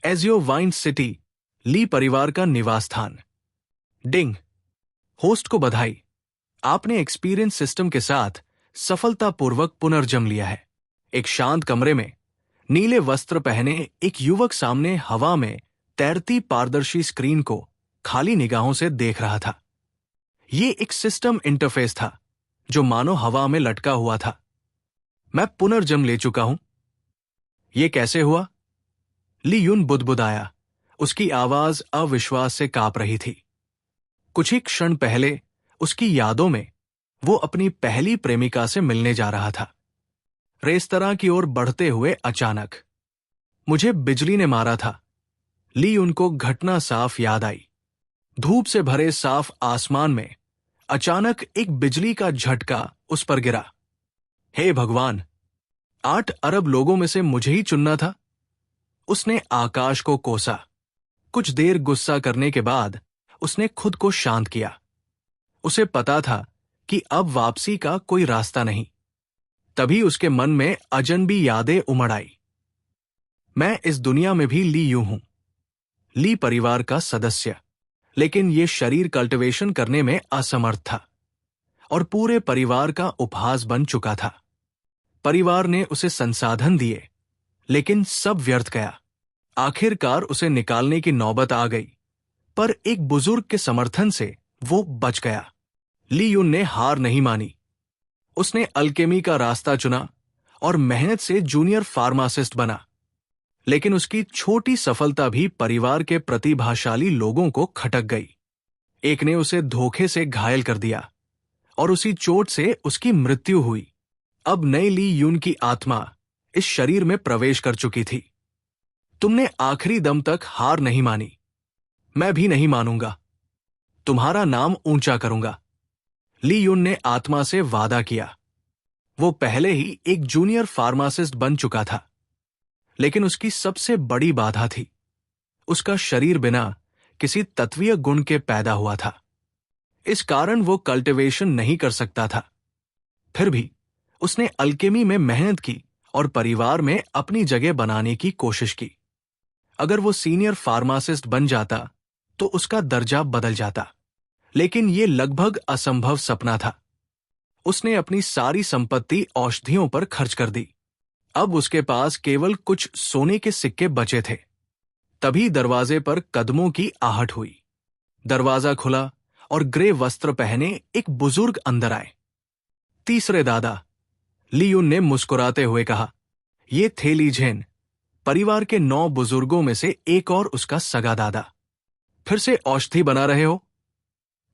AJIO wine city, ली परिवार का निवास स्थान। डिंग। होस्ट को बधाई, आपने एक्सपीरियंस सिस्टम के साथ सफलतापूर्वक पुनर्जन्म लिया है। एक शांत कमरे में नीले वस्त्र पहने एक युवक सामने हवा में तैरती पारदर्शी स्क्रीन को खाली निगाहों से देख रहा था। ये एक सिस्टम इंटरफेस था जो मानो हवा में लटका हुआ था। मैं पुनर्जन्म ले चुका हूं। ये कैसे हुआ? ली यून बुदबुदाया, उसकी आवाज अविश्वास से कांप रही थी। कुछ ही क्षण पहले उसकी यादों में वो अपनी पहली प्रेमिका से मिलने जा रहा था। रेस्तरां की ओर बढ़ते हुए अचानक मुझे बिजली ने मारा था। ली उनको घटना साफ याद आई। धूप से भरे साफ आसमान में अचानक एक बिजली का झटका उस पर गिरा। हे भगवान, 8 अरब लोगों में से मुझे ही चुनना था। उसने आकाश को कोसा। कुछ देर गुस्सा करने के बाद उसने खुद को शांत किया। उसे पता था कि अब वापसी का कोई रास्ता नहीं। तभी उसके मन में अजनबी यादें उमड़ आई। मैं इस दुनिया में भी ली यूं हूं, ली परिवार का सदस्य, लेकिन ये शरीर कल्टीवेशन करने में असमर्थ था और पूरे परिवार का उपहास बन चुका था। परिवार ने उसे संसाधन दिए, लेकिन सब व्यर्थ गया। आखिरकार उसे निकालने की नौबत आ गई, पर एक बुजुर्ग के समर्थन से वो बच गया। ली यून ने हार नहीं मानी। उसने अल्केमी का रास्ता चुना और मेहनत से जूनियर फार्मासिस्ट बना। लेकिन उसकी छोटी सफलता भी परिवार के प्रतिभाशाली लोगों को खटक गई। एक ने उसे धोखे से घायल कर दिया और उसी चोट से उसकी मृत्यु हुई। अब नई ली यून की आत्मा इस शरीर में प्रवेश कर चुकी थी। तुमने आखिरी दम तक हार नहीं मानी। मैं भी नहीं मानूंगा। तुम्हारा नाम ऊंचा करूंगा। ली यून ने आत्मा से वादा किया। वो पहले ही एक जूनियर फार्मासिस्ट बन चुका था, लेकिन उसकी सबसे बड़ी बाधा थी उसका शरीर बिना किसी तत्वीय गुण के पैदा हुआ था। इस कारण वो कल्टीवेशन नहीं कर सकता था। फिर भी उसने अल्केमी में मेहनत की और परिवार में अपनी जगह बनाने की कोशिश की। अगर वो सीनियर फार्मासिस्ट बन जाता तो उसका दर्जा बदल जाता, लेकिन ये लगभग असंभव सपना था। उसने अपनी सारी संपत्ति औषधियों पर खर्च कर दी। अब उसके पास केवल कुछ सोने के सिक्के बचे थे। तभी दरवाजे पर कदमों की आहट हुई। दरवाजा खुला और ग्रे वस्त्र पहने एक बुजुर्ग अंदर आए। तीसरे दादा, ली यून ने मुस्कुराते हुए कहा। ये थे ली झेन, परिवार के 9 बुजुर्गों में से एक और उसका सगा दादा। फिर से औषधि बना रहे हो?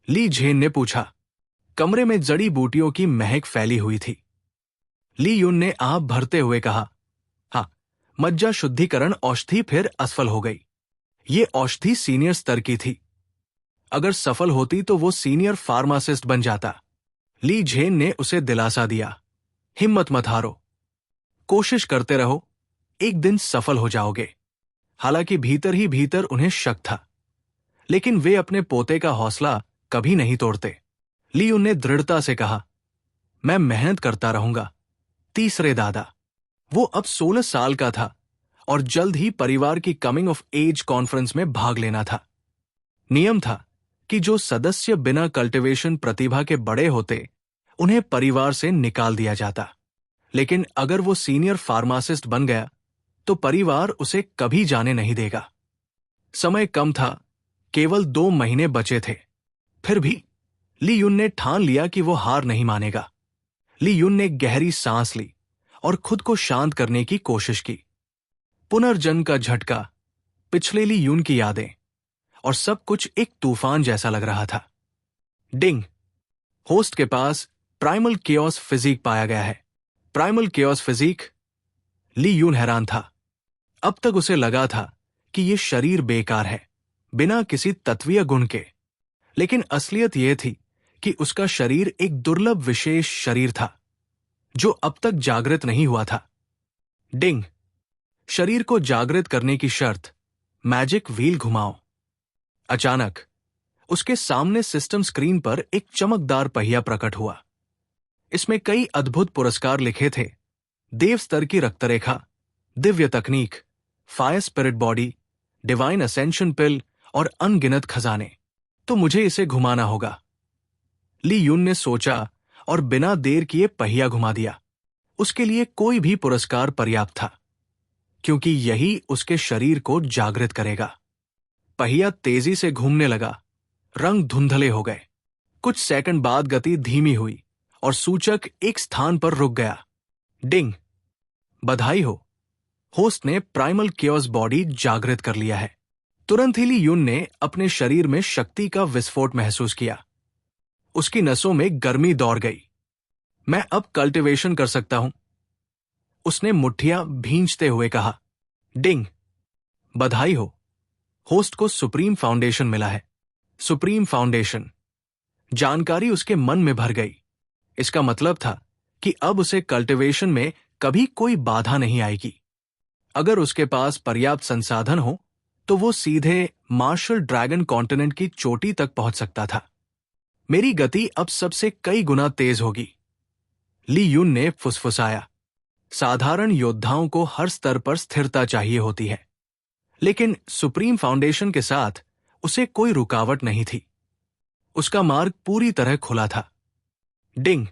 ली झेन ने पूछा। कमरे में जड़ी बूटियों की महक फैली हुई थी। ली यून ने आह भरते हुए कहा, हाँ, मज्जा शुद्धिकरण औषधि फिर असफल हो गई। ये औषधि सीनियर स्तर की थी। अगर सफल होती तो वो सीनियर फार्मासिस्ट बन जाता। ली झेन ने उसे दिलासा दिया। हिम्मत मत हारो, कोशिश करते रहो, एक दिन सफल हो जाओगे। हालांकि भीतर ही भीतर उन्हें शक था, लेकिन वे अपने पोते का हौसला कभी नहीं तोड़ते। ली यून ने दृढ़ता से कहा, मैं मेहनत करता रहूंगा। तीसरे दादा, वो अब 16 साल का था और जल्द ही परिवार की कमिंग ऑफ एज कॉन्फ्रेंस में भाग लेना था। नियम था कि जो सदस्य बिना कल्टीवेशन प्रतिभा के बड़े होते उन्हें परिवार से निकाल दिया जाता, लेकिन अगर वो सीनियर फार्मासिस्ट बन गया तो परिवार उसे कभी जाने नहीं देगा। समय कम था, केवल 2 महीने बचे थे। फिर भी ली यून ने ठान लिया कि वो हार नहीं मानेगा। ली यून ने गहरी सांस ली और खुद को शांत करने की कोशिश की। पुनर्जन्म का झटका, पिछले ली यून की यादें और सब कुछ एक तूफान जैसा लग रहा था। डिंग। होस्ट के पास प्राइमल केओस फिजिक पाया गया है। Primal chaos physique? ली यून हैरान था। अब तक उसे लगा था कि यह शरीर बेकार है, बिना किसी तत्वीय गुण के, लेकिन असलियत यह थी कि उसका शरीर एक दुर्लभ विशेष शरीर था जो अब तक जागृत नहीं हुआ था। डिंग। शरीर को जागृत करने की शर्त, मैजिक व्हील घुमाओ। अचानक उसके सामने सिस्टम स्क्रीन पर एक चमकदार पहिया प्रकट हुआ। इसमें कई अद्भुत पुरस्कार लिखे थे। देव स्तर की रक्तरेखा, दिव्य तकनीक, fire spirit body, divine ascension pill और अनगिनत खजाने, तो मुझे इसे घुमाना होगा। ली यून ने सोचा और बिना देर किए पहिया घुमा दिया। उसके लिए कोई भी पुरस्कार पर्याप्त था, क्योंकि यही उसके शरीर को जागृत करेगा। पहिया तेजी से घूमने लगा। रंग धुंधले हो गए। कुछ सेकंड बाद गति धीमी हुई और सूचक एक स्थान पर रुक गया। डिंग, बधाई हो, होस्ट ने प्राइमल क्योस बॉडी जागृत कर लिया है। तुरंत ही ली यून ने अपने शरीर में शक्ति का विस्फोट महसूस किया। उसकी नसों में गर्मी दौड़ गई। मैं अब कल्टीवेशन कर सकता हूं, उसने मुट्ठियां भींचते हुए कहा। डिंग, बधाई हो, होस्ट को सुप्रीम फाउंडेशन मिला है। सुप्रीम फाउंडेशन, जानकारी उसके मन में भर गई। इसका मतलब था कि अब उसे कल्टीवेशन में कभी कोई बाधा नहीं आएगी। अगर उसके पास पर्याप्त संसाधन हो तो वो सीधे मार्शल ड्रैगन कॉन्टिनेंट की चोटी तक पहुंच सकता था। मेरी गति अब सबसे कई गुना तेज होगी, ली यून ने फुसफुसाया। साधारण योद्धाओं को हर स्तर पर स्थिरता चाहिए होती है, लेकिन सुप्रीम फाउंडेशन के साथ उसे कोई रुकावट नहीं थी। उसका मार्ग पूरी तरह खुला था। डिंग,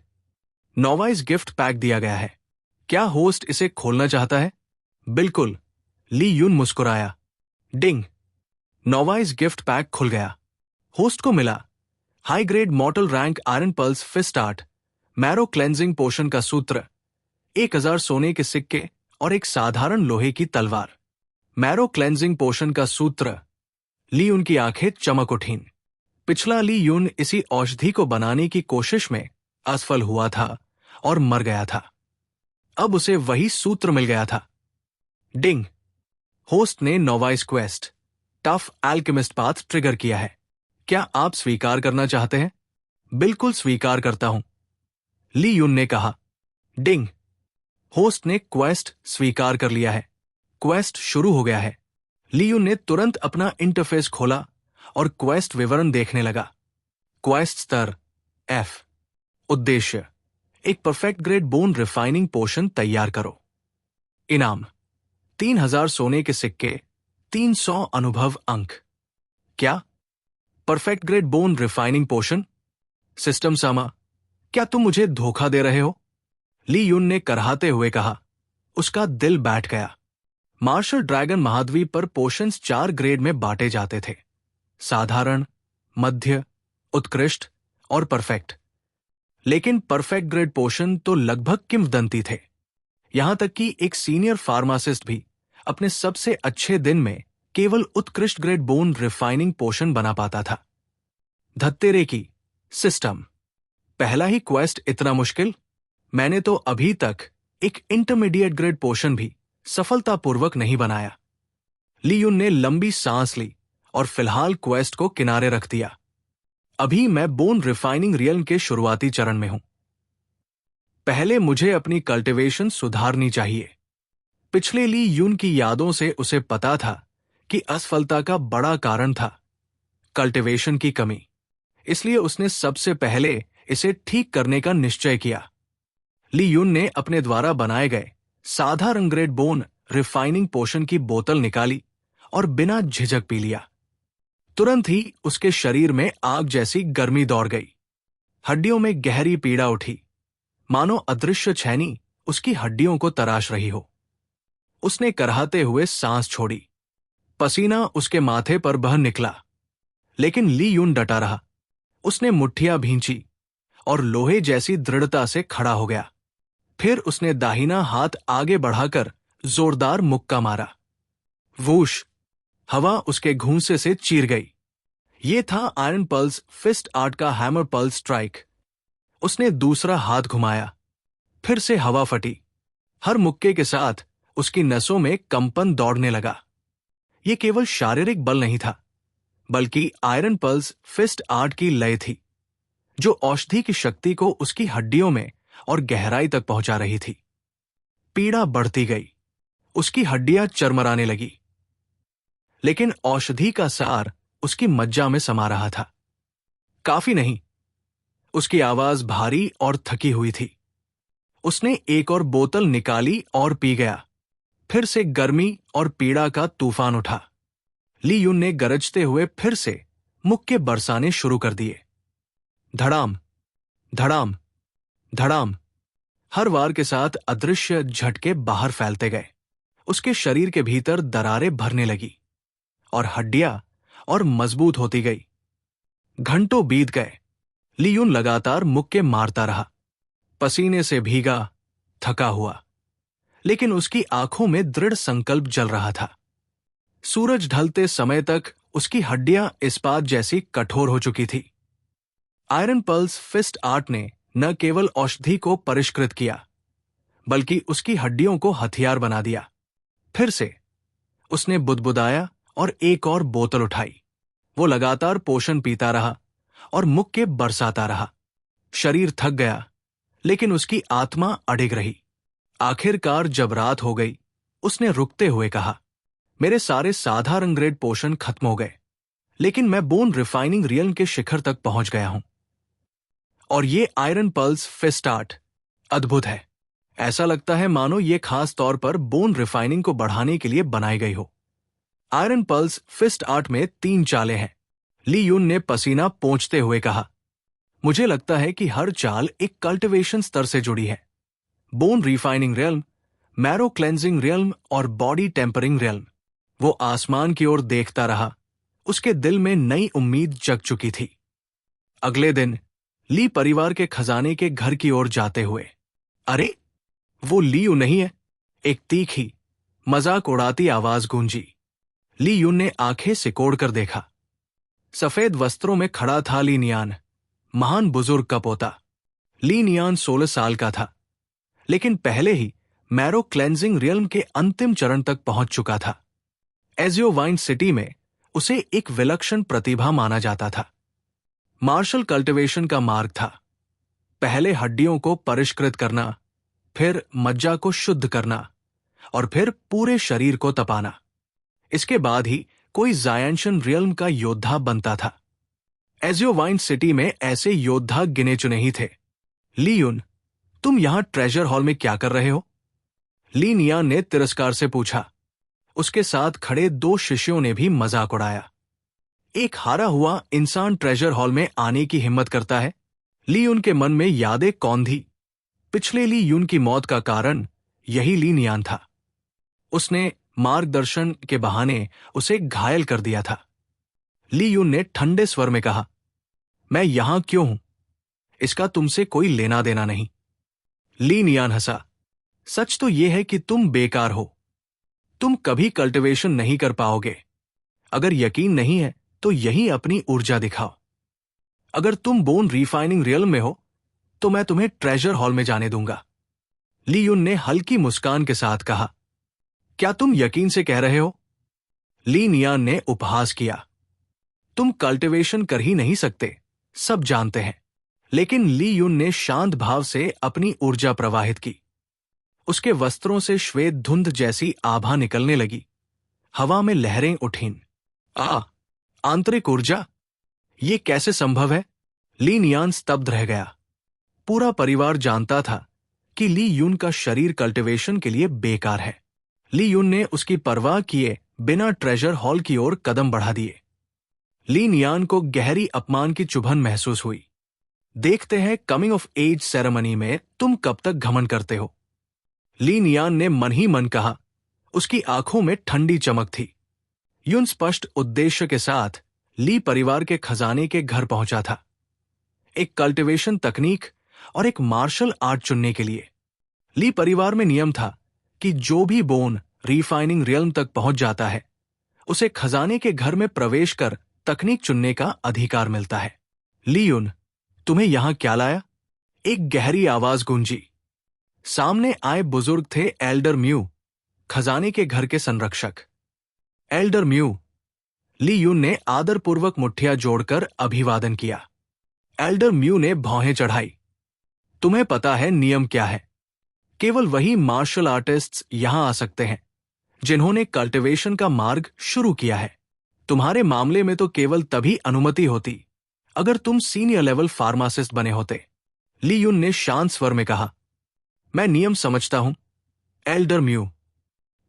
नोवाइस गिफ्ट पैक दिया गया है। क्या होस्ट इसे खोलना चाहता है? बिल्कुल, ली यून मुस्कुराया। डिंग, नोवाइस गिफ्ट पैक खुल गया। होस्ट को मिला high grade mortal rank iron pulse fist art, marrow cleansing potion का सूत्र, 1000 सोने के सिक्के और एक साधारण लोहे की तलवार। मैरो क्लेंजिंग पोशन का सूत्र। ली यून की आंखें चमक उठीं। पिछला ली यून इसी औषधि को बनाने की कोशिश में असफल हुआ था और मर गया था। अब उसे वही सूत्र मिल गया था। डिंग, होस्ट ने novice quest tough alchemist path trigger किया है। क्या आप स्वीकार करना चाहते हैं? बिल्कुल स्वीकार करता हूं, ली यून ने कहा। डिंग, होस्ट ने क्वेस्ट स्वीकार कर लिया है। क्वेस्ट शुरू हो गया है। ली यून ने तुरंत अपना इंटरफेस खोला और क्वेस्ट विवरण देखने लगा। क्वेस्ट स्तर F। उद्देश्य, एक परफेक्ट ग्रेड बोन रिफाइनिंग पोशन तैयार करो। इनाम, 3000 सोने के सिक्के, 300 अनुभव अंक। क्या? परफेक्ट ग्रेड बोन रिफाइनिंग पोशन? सिस्टम सामा, क्या तुम मुझे धोखा दे रहे हो? ली यून ने करहाते हुए कहा। उसका दिल बैठ गया। मार्शल ड्रैगन महाद्वीप पर पोशंस 4 ग्रेड में बांटे जाते थे, साधारण, मध्य, उत्कृष्ट और परफेक्ट। लेकिन परफेक्ट ग्रेड पोशन तो लगभग किंवदंती थे। यहां तक कि एक सीनियर फार्मासिस्ट भी अपने सबसे अच्छे दिन में केवल उत्कृष्ट ग्रेड बोन रिफाइनिंग पोशन बना पाता था। धत्तेरे की सिस्टम, पहला ही क्वेस्ट इतना मुश्किल? मैंने तो अभी तक एक इंटरमीडिएट ग्रेड पोशन भी सफलतापूर्वक नहीं बनाया। ली यून ने लंबी सांस ली और फिलहाल क्वेस्ट को किनारे रख दिया। अभी मैं बोन रिफाइनिंग रियल्म के शुरुआती चरण में हूं। पहले मुझे अपनी कल्टीवेशन सुधारनी चाहिए। पिछले ली यून की यादों से उसे पता था कि असफलता का बड़ा कारण था कल्टीवेशन की कमी। इसलिए उसने सबसे पहले इसे ठीक करने का निश्चय किया। ली यून ने अपने द्वारा बनाए गए साधारण ग्रेड बोन रिफाइनिंग पोशन की बोतल निकाली और बिना झिझक पी लिया। तुरंत ही उसके शरीर में आग जैसी गर्मी दौड़ गई। हड्डियों में गहरी पीड़ा उठी, मानो अदृश्य छेनी उसकी हड्डियों को तराश रही हो। उसने करहाते हुए सांस छोड़ी। पसीना उसके माथे पर बह निकला, लेकिन ली यून डटा रहा। उसने मुट्ठियां भींची और लोहे जैसी दृढ़ता से खड़ा हो गया। फिर उसने दाहिना हाथ आगे बढ़ाकर जोरदार मुक्का मारा। वूश, हवा उसके घूंसे से चीर गई। ये था आयरन पल्स फिस्ट आर्ट का हैमर पल्स स्ट्राइक। उसने दूसरा हाथ घुमाया, फिर से हवा फटी। हर मुक्के के साथ उसकी नसों में कंपन दौड़ने लगा। यह केवल शारीरिक बल नहीं था, बल्कि आयरन पल्स फिस्ट आर्ट की लय थी, जो औषधि की शक्ति को उसकी हड्डियों में और गहराई तक पहुंचा रही थी। पीड़ा बढ़ती गई, उसकी हड्डियां चरमराने लगी, लेकिन औषधि का सार उसकी मज्जा में समा रहा था। काफी नहीं, उसकी आवाज भारी और थकी हुई थी। उसने एक और बोतल निकाली और पी गया। फिर से गर्मी और पीड़ा का तूफान उठा। ली युन ने गरजते हुए फिर से मुक्के बरसाने शुरू कर दिए। धड़ाम, धड़ाम, धड़ाम। हर वार के साथ अदृश्य झटके बाहर फैलते गए। उसके शरीर के भीतर दरारें भरने लगी और हड्डियां और मजबूत होती गई। घंटों बीत गए। ली युन लगातार मुक्के मारता रहा, पसीने से भीगा, थका हुआ, लेकिन उसकी आंखों में दृढ़ संकल्प जल रहा था। सूरज ढलते समय तक उसकी हड्डियां इस्पात जैसी कठोर हो चुकी थी। आयरन पल्स फिस्ट आर्ट ने न केवल औषधि को परिष्कृत किया, बल्कि उसकी हड्डियों को हथियार बना दिया। फिर से उसने बुदबुदाया और एक और बोतल उठाई। वो लगातार पोषण पीता रहा और मुक्के बरसाता रहा। शरीर थक गया, लेकिन उसकी आत्मा अडिग रही। आखिरकार जब रात हो गई, उसने रुकते हुए कहा, मेरे सारे साधारण ग्रेड पोषण खत्म हो गए, लेकिन मैं बोन रिफाइनिंग रियल्म के शिखर तक पहुंच गया हूं। और ये आयरन पल्स फिस्ट आर्ट अद्भुत है। ऐसा लगता है मानो ये खास तौर पर बोन रिफाइनिंग को बढ़ाने के लिए बनाई गई हो। आयरन पल्स फिस्ट आर्ट में 3 चालें हैं। ली युन ने पसीना पोंछते हुए कहा, मुझे लगता है कि हर चाल एक कल्टिवेशन स्तर से जुड़ी है। Bone refining realm, marrow cleansing realm और बॉडी टेम्परिंग रियल्म। वो आसमान की ओर देखता रहा। उसके दिल में नई उम्मीद जग चुकी थी। अगले दिन ली परिवार के खजाने के घर की ओर जाते हुए, अरे वो ली युन नहीं है? एक तीखी, मजाक उड़ाती आवाज गूंजी। ली युन ने आंखें सिकोड़कर देखा। सफेद वस्त्रों में खड़ा था ली नियान, महान बुजुर्ग का पोता। ली नियान 16 साल का था, लेकिन पहले ही मैरो क्लेंजिंग रियल्म के अंतिम चरण तक पहुंच चुका था। एजियो वाइन सिटी में उसे एक विलक्षण प्रतिभा माना जाता था। मार्शल कल्टिवेशन का मार्ग था। पहले हड्डियों को परिष्कृत करना, फिर मज्जा को शुद्ध करना और फिर पूरे शरीर को तपाना। इसके बाद ही कोई जायंशन रियल्म का योद्धा बनता था। एजियो वाइन सिटी में ऐसे योद्धा गिने चुने ही थे। ली युन, तुम यहां ट्रेजर हॉल में क्या कर रहे हो? ली नियान ने तिरस्कार से पूछा। उसके साथ खड़े 2 शिष्यों ने भी मजाक उड़ाया। एक हारा हुआ इंसान ट्रेजर हॉल में आने की हिम्मत करता है? ली युन के मन में यादें कौंधी। पिछले ली युन की मौत का कारण यही ली नियान था। उसने मार्गदर्शन के बहाने उसे घायल कर दिया था। ली युन ने ठंडे स्वर में कहा, मैं यहां क्यों हूं? इसका तुमसे कोई लेना देना नहीं। ली नियान हंसा। सच तो यह है कि तुम बेकार हो। तुम कभी कल्टिवेशन नहीं कर पाओगे। अगर यकीन नहीं है तो यही अपनी ऊर्जा दिखाओ। अगर तुम बोन रिफाइनिंग रियल्म में हो तो मैं तुम्हें ट्रेजर हॉल में जाने दूंगा। ली युन ने हल्की मुस्कान के साथ कहा, क्या तुम यकीन से कह रहे हो? ली नियान ने उपहास किया। तुम कल्टिवेशन कर ही नहीं सकते, सब जानते हैं। लेकिन ली युन ने शांत भाव से अपनी ऊर्जा प्रवाहित की। उसके वस्त्रों से श्वेत धुंध जैसी आभा निकलने लगी। हवा में लहरें उठीं। आंतरिक ऊर्जा? ये कैसे संभव है? ली नियान स्तब्ध रह गया। पूरा परिवार जानता था कि ली युन का शरीर कल्टिवेशन के लिए बेकार है। ली युन ने उसकी परवाह किए बिना ट्रेजर हॉल की ओर कदम बढ़ा दिए। ली नियान को गहरी अपमान की चुभन महसूस हुई। देखते हैं कमिंग ऑफ एज सेरेमनी में तुम कब तक घमंड करते हो। ली नियान ने मन ही मन कहा। उसकी आंखों में ठंडी चमक थी। युन स्पष्ट उद्देश्य के साथ ली परिवार के खजाने के घर पहुंचा था, एक कल्टिवेशन तकनीक और एक मार्शल आर्ट चुनने के लिए। ली परिवार में नियम था कि जो भी बोन रिफाइनिंग रियल्म तक पहुंच जाता है, उसे खजाने के घर में प्रवेश कर तकनीक चुनने का अधिकार मिलता है। ली युन, तुम्हें यहां क्या लाया? एक गहरी आवाज गूंजी। सामने आए बुजुर्ग थे एल्डर म्यू, खजाने के घर के संरक्षक। Elder mu. ली युन ने आदरपूर्वक मुट्ठियां जोड़कर अभिवादन किया। एल्डर म्यू ने भौहें चढ़ाई। तुम्हें पता है नियम क्या है? केवल वही मार्शल आर्टिस्ट्स यहां आ सकते हैं जिन्होंने कल्टिवेशन का मार्ग शुरू किया है। तुम्हारे मामले में तो केवल तभी अनुमति होती अगर तुम सीनियर लेवल फार्मासिस्ट बने होते। ली युन ने शांत स्वर में कहा, मैं नियम समझता हूं, एल्डर म्यू।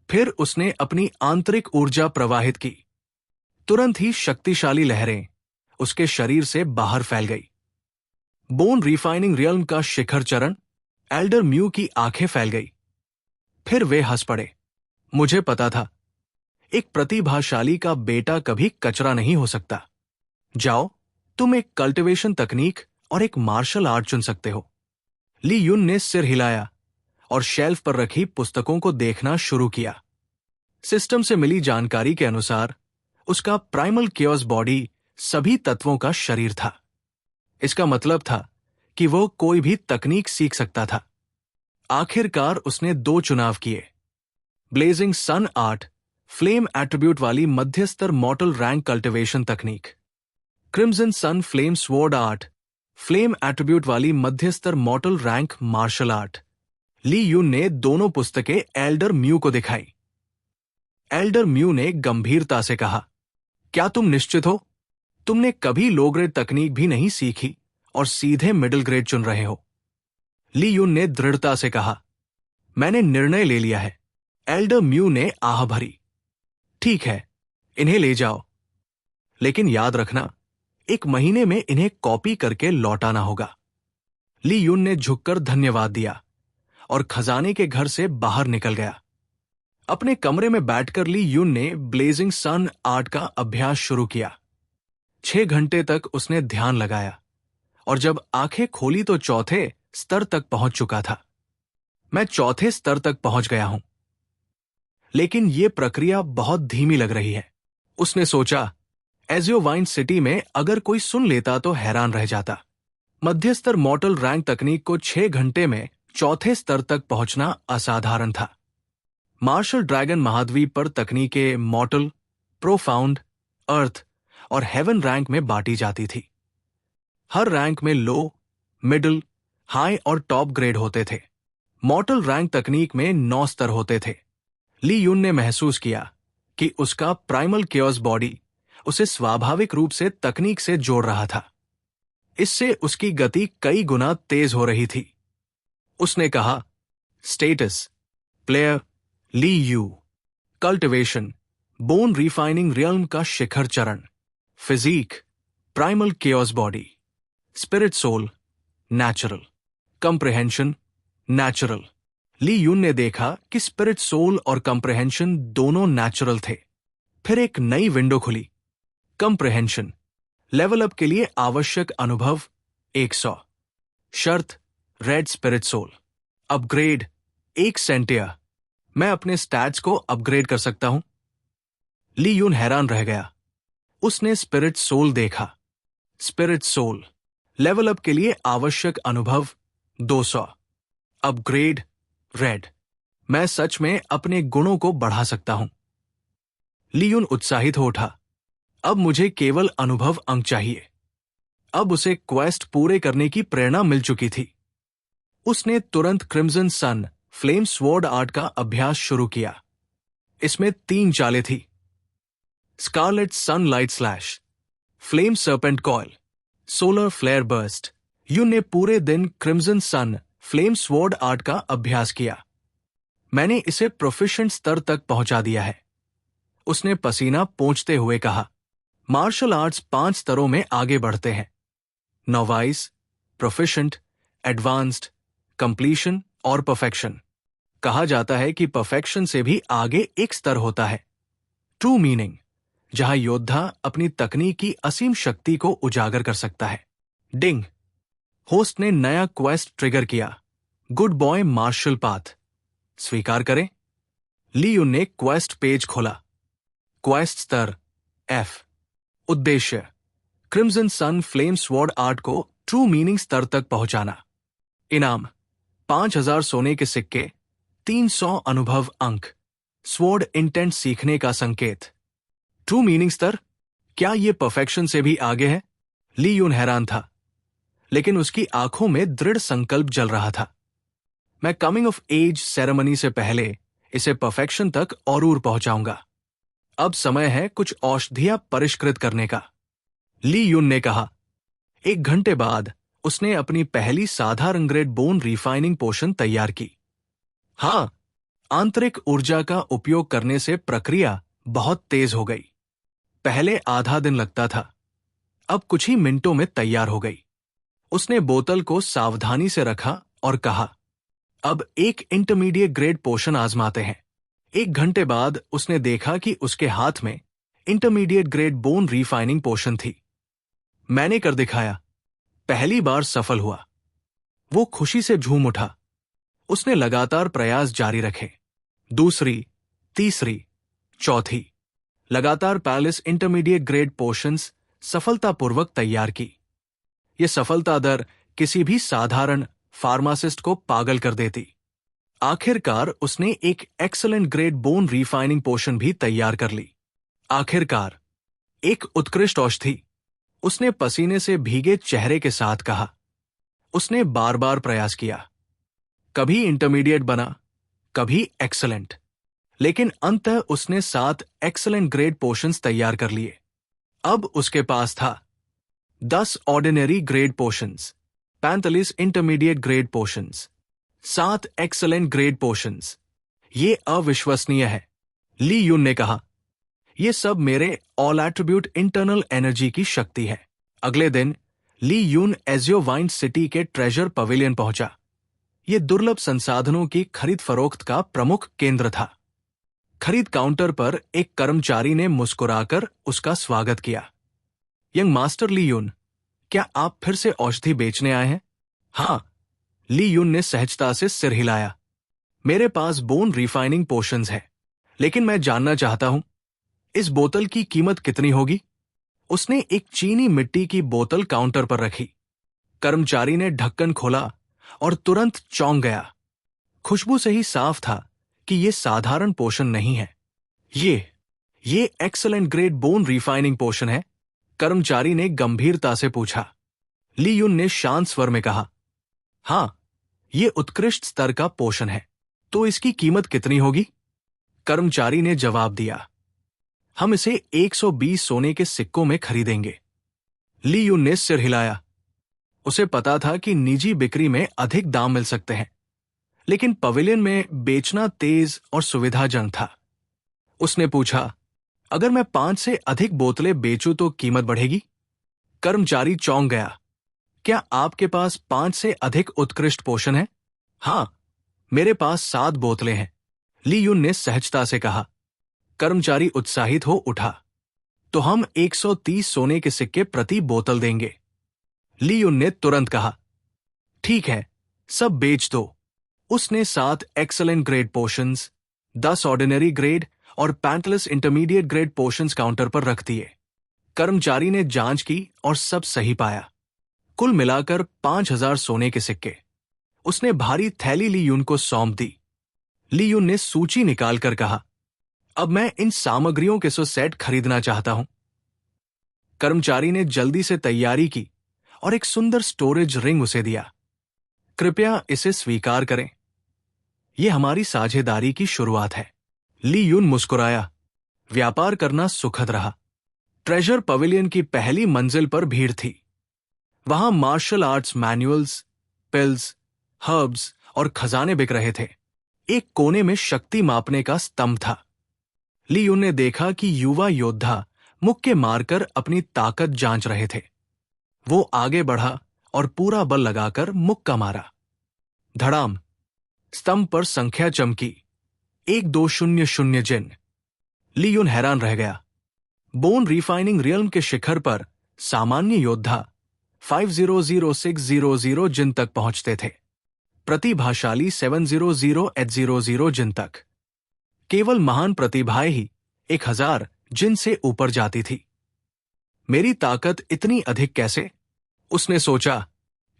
फिर उसने अपनी आंतरिक ऊर्जा प्रवाहित की। तुरंत ही शक्तिशाली लहरें उसके शरीर से बाहर फैल गई। बोन रिफाइनिंग रियल्म का शिखर चरण एल्डर म्यू की आंखें फैल गई। फिर वे हंस पड़े। मुझे पता था, एक प्रतिभाशाली का बेटा कभी कचरा नहीं हो सकता। जाओ, तुम एक कल्टीवेशन तकनीक और एक मार्शल आर्ट चुन सकते हो। ली युन ने सिर हिलाया और शेल्फ पर रखी पुस्तकों को देखना शुरू किया। सिस्टम से मिली जानकारी के अनुसार उसका प्राइमल केओस बॉडी सभी तत्वों का शरीर था। इसका मतलब था कि वो कोई भी तकनीक सीख सकता था। आखिरकार उसने 2 चुनाव किए, blazing sun art, flame attribute वाली मध्यस्तर मॉर्टल रैंक कल्टीवेशन तकनीक, crimson sun flame sword art, flame attribute वाली मध्यस्तर mortal rank martial art. Li Yun ने दोनों पुस्तकें एल्डर म्यू को दिखाई। एल्डर म्यू ने गंभीरता से कहा, क्या तुम निश्चित हो? तुमने कभी लो ग्रेड तकनीक भी नहीं सीखी और सीधे मिडिल ग्रेड चुन रहे हो। ली युन ने दृढ़ता से कहा, मैंने निर्णय ले लिया है। एल्डर म्यू ने आह भरी। ठीक है, इन्हें ले जाओ, लेकिन याद रखना, 1 महीने में इन्हें कॉपी करके लौटाना होगा। ली युन ने झुककर धन्यवाद दिया और खजाने के घर से बाहर निकल गया। अपने कमरे में बैठकर ली युन ने ब्लेजिंग सन आर्ट का अभ्यास शुरू किया। 6 घंटे तक उसने ध्यान लगाया और जब आंखें खोली तो चौथे स्तर तक पहुंच चुका था। मैं चौथे स्तर तक पहुंच गया हूं, लेकिन यह प्रक्रिया बहुत धीमी लग रही है। उसने सोचा, एजियोवाइन सिटी में अगर कोई सुन लेता तो हैरान रह जाता। मध्यस्तर मॉर्टल रैंक तकनीक को 6 घंटे में चौथे स्तर तक पहुंचना असाधारण था। मार्शल ड्रैगन महाद्वीप पर तकनीकें मॉर्टल, प्रोफाउंड, अर्थ और हेवन रैंक में बांटी जाती थी। हर रैंक में लो, मिडिल, हाई और टॉप ग्रेड होते थे। मॉर्टल रैंक तकनीक में 9 स्तर होते थे। ली युन ने महसूस किया कि उसका प्राइमल केओस बॉडी उसे स्वाभाविक रूप से तकनीक से जोड़ रहा था। इससे उसकी गति कई गुना तेज हो रही थी। उसने कहा, status player Li Yu, cultivation bone refining realm का शिखर चरण, physique primal chaos body, spirit soul natural, comprehension natural. Li Yun ने देखा कि स्पिरिट सोल और कंप्रिहेंशन दोनों नेचुरल थे। फिर एक नई विंडो खुली। कंप्रिहेंशन लेवल अप के लिए आवश्यक अनुभव 100, शर्त रेड स्पिरिट सोल, अपग्रेड 1 सेंटिया। मैं अपने स्टैट्स को अपग्रेड कर सकता हूं? ली युन हैरान रह गया। उसने स्पिरिट सोल देखा। स्पिरिट सोल लेवल अप के लिए आवश्यक अनुभव 200, अपग्रेड रेड। मैं सच में अपने गुणों को बढ़ा सकता हूं। ली युन उत्साहित हो उठा। अब मुझे केवल अनुभव अंक चाहिए। अब उसे क्वेस्ट पूरे करने की प्रेरणा मिल चुकी थी। उसने तुरंत crimson sun flame sword art का अभ्यास शुरू किया। इसमें 3 चालें थी, scarlet sunlight slash, flame serpent coil, solar flare burst. Yun ने पूरे दिन crimson sun flame sword art का अभ्यास किया। मैंने इसे प्रोफिशिएंट स्तर तक पहुंचा दिया है, उसने पसीना पोंछते हुए कहा। मार्शल आर्ट्स 5 स्तरों में आगे बढ़ते हैं, नोवाइस, प्रोफिशिएंट, एडवांस्ड, कंप्लीशन और परफेक्शन। कहा जाता है कि परफेक्शन से भी आगे एक स्तर होता है, ट्रू मीनिंग, जहां योद्धा अपनी तकनीक की असीम शक्ति को उजागर कर सकता है। डिंग, होस्ट ने नया क्वेस्ट ट्रिगर किया, गुड बॉय मार्शल पाथ, स्वीकार करें। ली युन ने क्वेस्ट पेज खोला। क्वेस्ट स्तर F, उद्देश्य crimson sun flame sword art को ट्रू मीनिंग स्तर तक पहुंचाना। इनाम 5000 सोने के सिक्के, 300 अनुभव अंक, स्वॉर्ड इंटेंट सीखने का संकेत। ट्रू मीनिंग स्तर, क्या यह परफेक्शन से भी आगे है? ली युन हैरान था, लेकिन उसकी आंखों में दृढ़ संकल्प जल रहा था। मैं कमिंग ऑफ एज सेरेमनी से पहले इसे परफेक्शन तक और पहुंचाऊंगा। अब समय है कुछ औषधियां परिष्कृत करने का, ली युन ने कहा। 1 घंटे बाद उसने अपनी पहली साधारण ग्रेड बोन रिफाइनिंग पोशन तैयार की। हां, आंतरिक ऊर्जा का उपयोग करने से प्रक्रिया बहुत तेज हो गई। पहले आधा दिन लगता था, अब कुछ ही मिनटों में तैयार हो गई। उसने बोतल को सावधानी से रखा और कहा, अब एक इंटरमीडिएट ग्रेड पोशन आजमाते हैं। 1 घंटे बाद उसने देखा कि उसके हाथ में इंटरमीडिएट ग्रेड बोन रिफाइनिंग पोशन थी। मैंने कर दिखाया। पहली बार सफल हुआ। वो खुशी से झूम उठा। उसने लगातार प्रयास जारी रखे। दूसरी, तीसरी, चौथी, लगातार 45 इंटरमीडिएट ग्रेड पोशंस सफलतापूर्वक तैयार की। यह सफलता दर किसी भी साधारण फार्मासिस्ट को पागल कर देती। आखिरकार उसने एक एक्सीलेंट ग्रेड बोन रिफाइनिंग पोशन भी तैयार कर ली। आखिरकार, एक उत्कृष्ट औषधि, उसने पसीने से भीगे चेहरे के साथ कहा। उसने बार बार प्रयास किया। कभी इंटरमीडिएट बना, कभी एक्सीलेंट, लेकिन अंततः उसने 7 एक्सीलेंट ग्रेड पोशंस तैयार कर लिए। अब उसके पास था 10 ordinary grade potions, 45 intermediate grade potions, 7 excellent grade potions. ये अविश्वसनीय है, ली यून ने कहा। यह सब मेरे ऑल एट्रीब्यूट इंटरनल एनर्जी की शक्ति है। अगले दिन ली यून एजियो वाइन सिटी के ट्रेजर पवेलियन पहुंचा। यह दुर्लभ संसाधनों की खरीद फरोख्त का प्रमुख केंद्र था। खरीद काउंटर पर एक कर्मचारी ने मुस्कुराकर उसका स्वागत किया। यंग मास्टर ली यून, क्या आप फिर से औषधि बेचने आए हैं? हां, ली यून ने सहजता से सिर हिलाया। मेरे पास बोन रिफाइनिंग पोशंस है, लेकिन मैं जानना चाहता हूं, इस बोतल की कीमत कितनी होगी? उसने एक चीनी मिट्टी की बोतल काउंटर पर रखी। कर्मचारी ने ढक्कन खोला और तुरंत चौंक गया। खुशबू से ही साफ था कि यह साधारण पोशन नहीं है। ये एक्सीलेंट ग्रेड बोन रिफाइनिंग पोशन है, कर्मचारी ने गंभीरता से पूछा। ली यून ने शांत स्वर में कहा, हां, यह उत्कृष्ट स्तर का पोशन है। तो इसकी कीमत कितनी होगी? कर्मचारी ने जवाब दिया, हम इसे 120 सोने के सिक्कों में खरीदेंगे। ली यून ने सिर हिलाया। उसे पता था कि निजी बिक्री में अधिक दाम मिल सकते हैं, लेकिन पवेलियन में बेचना तेज और सुविधाजनक था। उसने पूछा, अगर मैं 5 से अधिक बोतलें बेचूं तो कीमत बढ़ेगी? कर्मचारी चौंक गया। क्या आपके पास 5 से अधिक उत्कृष्ट पोशन है? हां, मेरे पास 7 बोतलें हैं, ली यून ने सहजता से कहा। कर्मचारी उत्साहित हो उठा। तो हम 130 सोने के सिक्के प्रति बोतल देंगे, ली यून ने तुरंत कहा। ठीक है, सब बेच दो। उसने 7 excellent grade potions, 10 ordinary grade और 45 इंटरमीडिएट ग्रेड पोशंस काउंटर पर रख दिए। कर्मचारी ने जांच की और सब सही पाया। कुल मिलाकर 5000 सोने के सिक्के। उसने भारी थैली ली यून को सौंप दी। ली यून ने सूची निकालकर कहा, अब मैं इन सामग्रियों के सेट खरीदना चाहता हूं। कर्मचारी ने जल्दी से तैयारी की और एक सुंदर स्टोरेज रिंग उसे दिया। कृपया इसे स्वीकार करें, यह हमारी साझेदारी की शुरुआत है। ली यून मुस्कुराया। व्यापार करना सुखद रहा। ट्रेजर पवेलियन की पहली मंजिल पर भीड़ थी। वहां martial arts manuals, pills, herbs और खजाने बिक रहे थे। एक कोने में शक्ति मापने का स्तंभ था। ली यून ने देखा कि युवा योद्धा मुक्के मारकर अपनी ताकत जांच रहे थे। वो आगे बढ़ा और पूरा बल लगाकर मुक्का मारा। धड़ाम! स्तंभ पर संख्या चमकी, 1200 जिन। ली यून हैरान रह गया। बोन रिफाइनिंग रियल्म के शिखर पर सामान्य योद्धा 500600 जिन तक पहुंचते थे, प्रतिभाशाली 700 जिन तक। केवल महान प्रतिभाएं ही 1000 जिन से ऊपर जाती थी। मेरी ताकत इतनी अधिक कैसे? उसने सोचा।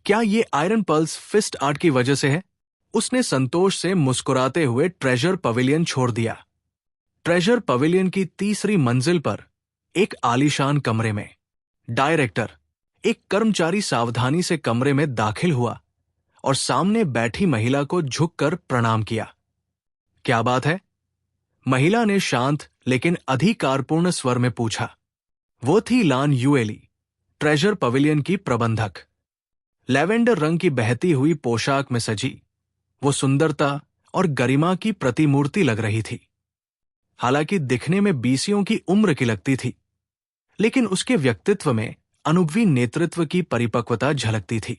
क्या ये आयरन पल्स फिस्ट आर्ट की वजह से है? उसने संतोष से मुस्कुराते हुए ट्रेजर पवेलियन छोड़ दिया। ट्रेजर पवेलियन की तीसरी मंजिल पर एक आलीशान कमरे में डायरेक्टर, एक कर्मचारी सावधानी से कमरे में दाखिल हुआ और सामने बैठी महिला को झुककर प्रणाम किया। क्या बात है? महिला ने शांत लेकिन अधिकारपूर्ण स्वर में पूछा। वो थी लान युएली, ट्रेजर पवेलियन की प्रबंधक। लैवेंडर रंग की बहती हुई पोशाक में सजी वो सुंदरता और गरिमा की प्रतिमूर्ति लग रही थी। हालांकि दिखने में 20 की उम्र की लगती थी, लेकिन उसके व्यक्तित्व में अनुभवी नेतृत्व की परिपक्वता झलकती थी।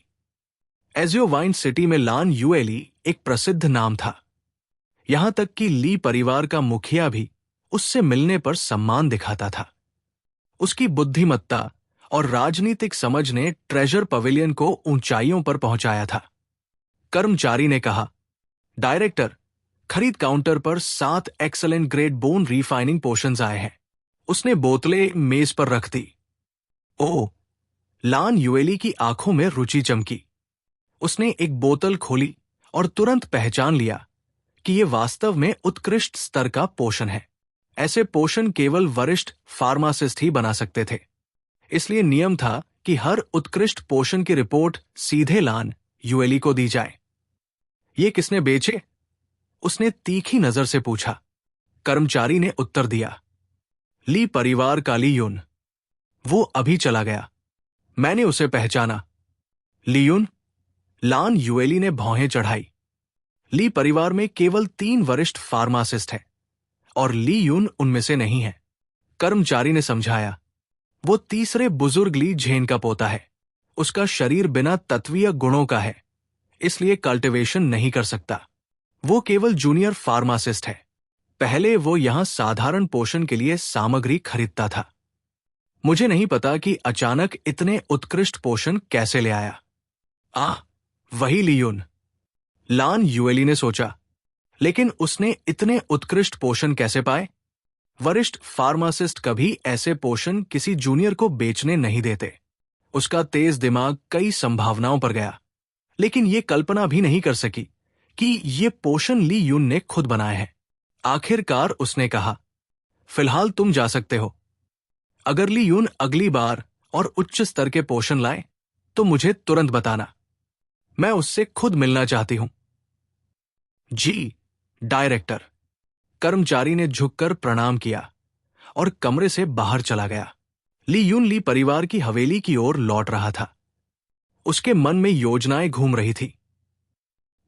एजियो वाइन सिटी में लान युएली एक प्रसिद्ध नाम था। यहां तक कि ली परिवार का मुखिया भी उससे मिलने पर सम्मान दिखाता था। उसकी बुद्धिमत्ता और राजनीतिक समझ ने ट्रेजर पवेलियन को ऊंचाइयों पर पहुंचाया था। कर्मचारी ने कहा, डायरेक्टर, खरीद काउंटर पर 7 excellent grade bone refining potions आए हैं। उसने बोतलें मेज पर रख दी। ओह! लान युएली की आंखों में रुचि चमकी। उसने एक बोतल खोली और तुरंत पहचान लिया कि यह वास्तव में उत्कृष्ट स्तर का पोषण है। ऐसे पोषण केवल वरिष्ठ फार्मासिस्ट ही बना सकते थे। इसलिए नियम था कि हर उत्कृष्ट पोषण की रिपोर्ट सीधे लान युएली को दी जाए। ये किसने बेचे? उसने तीखी नजर से पूछा। कर्मचारी ने उत्तर दिया, ली परिवार का ली युन। वो अभी चला गया। मैंने उसे पहचाना। ली युन? लान युएली ने भौहें चढ़ाई। ली परिवार में केवल 3 वरिष्ठ फार्मासिस्ट हैं और ली युन उनमें से नहीं है। कर्मचारी ने समझाया, वो तीसरे बुजुर्ग ली झेन का पोता है। उसका शरीर बिना तत्वीय गुणों का है, इसलिए कल्टीवेशन नहीं कर सकता। वो केवल जूनियर फार्मासिस्ट है। पहले वो यहां साधारण पोषण के लिए सामग्री खरीदता था। मुझे नहीं पता कि अचानक इतने उत्कृष्ट पोषण कैसे ले आया। वही ली युन, लान युएली ने सोचा। लेकिन उसने इतने उत्कृष्ट पोषण कैसे पाए? वरिष्ठ फार्मासिस्ट कभी ऐसे पोषण किसी जूनियर को बेचने नहीं देते। उसका तेज दिमाग कई संभावनाओं पर गया, लेकिन ये कल्पना भी नहीं कर सकी कि ये पोषण ली युन ने खुद बनाए हैं। आखिरकार उसने कहा, फिलहाल तुम जा सकते हो। अगर ली युन अगली बार और उच्च स्तर के पोषण लाए तो मुझे तुरंत बताना। मैं उससे खुद मिलना चाहती हूं। जी, डायरेक्टर। कर्मचारी ने झुककर प्रणाम किया और कमरे से बाहर चला गया। ली युन ली परिवार की हवेली की ओर लौट रहा था। उसके मन में योजनाएं घूम रही थी।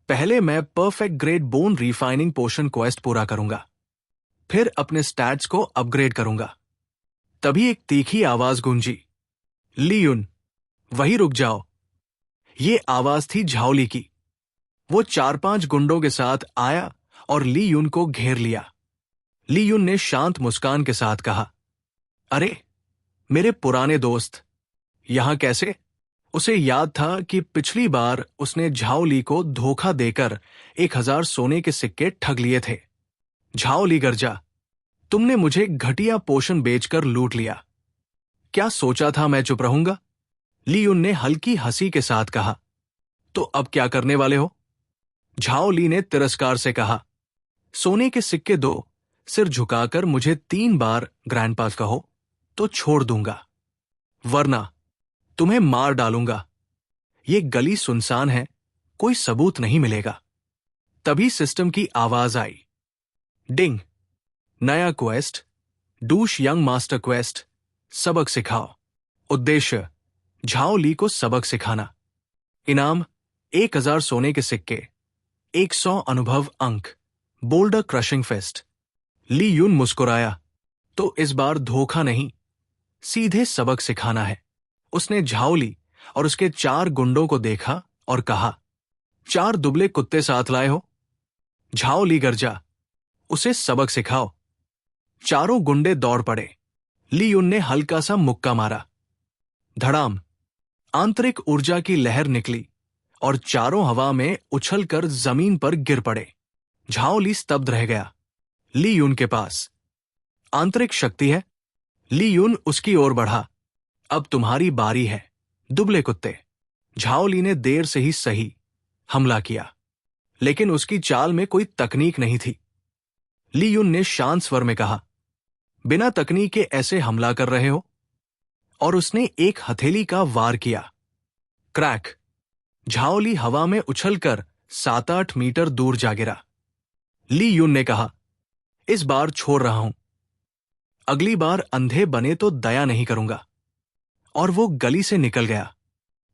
पहले मैं परफेक्ट ग्रेड बोन रिफाइनिंग पोषण क्वेस्ट पूरा करूंगा, फिर अपने स्टैट्स को अपग्रेड करूंगा। तभी एक तीखी आवाज गूंजी, ली युन, वहीं रुक जाओ। ये आवाज थी झाओली की। वो 4-5 गुंडों के साथ आया और ली युन को घेर लिया। ली युन ने शांत मुस्कान के साथ कहा, अरे मेरे पुराने दोस्त, यहां कैसे? उसे याद था कि पिछली बार उसने झाओ ली को धोखा देकर 1000 सोने के सिक्के ठग लिए थे। झाओ ली गर्जा, तुमने मुझे घटिया पोषण बेचकर लूट लिया। क्या सोचा था मैं चुप रहूंगा? ली युन ने हल्की हंसी के साथ कहा, तो अब क्या करने वाले हो? झाओ ली ने तिरस्कार से कहा, सोने के सिक्के दो, सिर झुकाकर मुझे 3 बार ग्रैंडपा कहो तो छोड़ दूंगा, वरना तुम्हें मार डालूंगा। ये गली सुनसान है, कोई सबूत नहीं मिलेगा। तभी सिस्टम की आवाज आई, डिंग, नया quest, douche young master quest, सबक सिखाओ। उद्देश्य, झाओ ली को सबक सिखाना। इनाम 1000 सोने के सिक्के, 100 अनुभव अंक, बोल्डर क्रशिंग फेस्ट। ली युन मुस्कुराया, तो इस बार धोखा नहीं, सीधे सबक सिखाना है। उसने झाओ ली और उसके 4 गुंडों को देखा और कहा, 4 दुबले कुत्ते साथ लाए हो? झाओ ली गर्जा, उसे सबक सिखाओ। चारों गुंडे दौड़ पड़े। ली युन ने हल्का सा मुक्का मारा। धड़ाम, आंतरिक ऊर्जा की लहर निकली और चारों हवा में उछलकर जमीन पर गिर पड़े। झाओ ली स्तब्ध रह गया। ली युन के पास आंतरिक शक्ति है। ली युन उसकी ओर बढ़ा। अब तुम्हारी बारी है, दुबले कुत्ते। झाओ ली ने देर से ही सही हमला किया, लेकिन उसकी चाल में कोई तकनीक नहीं थी। ली युन ने शांत स्वर में कहा, बिना तकनीक के ऐसे हमला कर रहे हो? और उसने एक हथेली का वार किया। क्रैक! झाओ ली हवा में उछलकर 7-8 मीटर दूर जा गिरा। ली युन ने कहा, इस बार छोड़ रहा हूं, अगली बार अंधे बने तो दया नहीं करूंगा। और वो गली से निकल गया।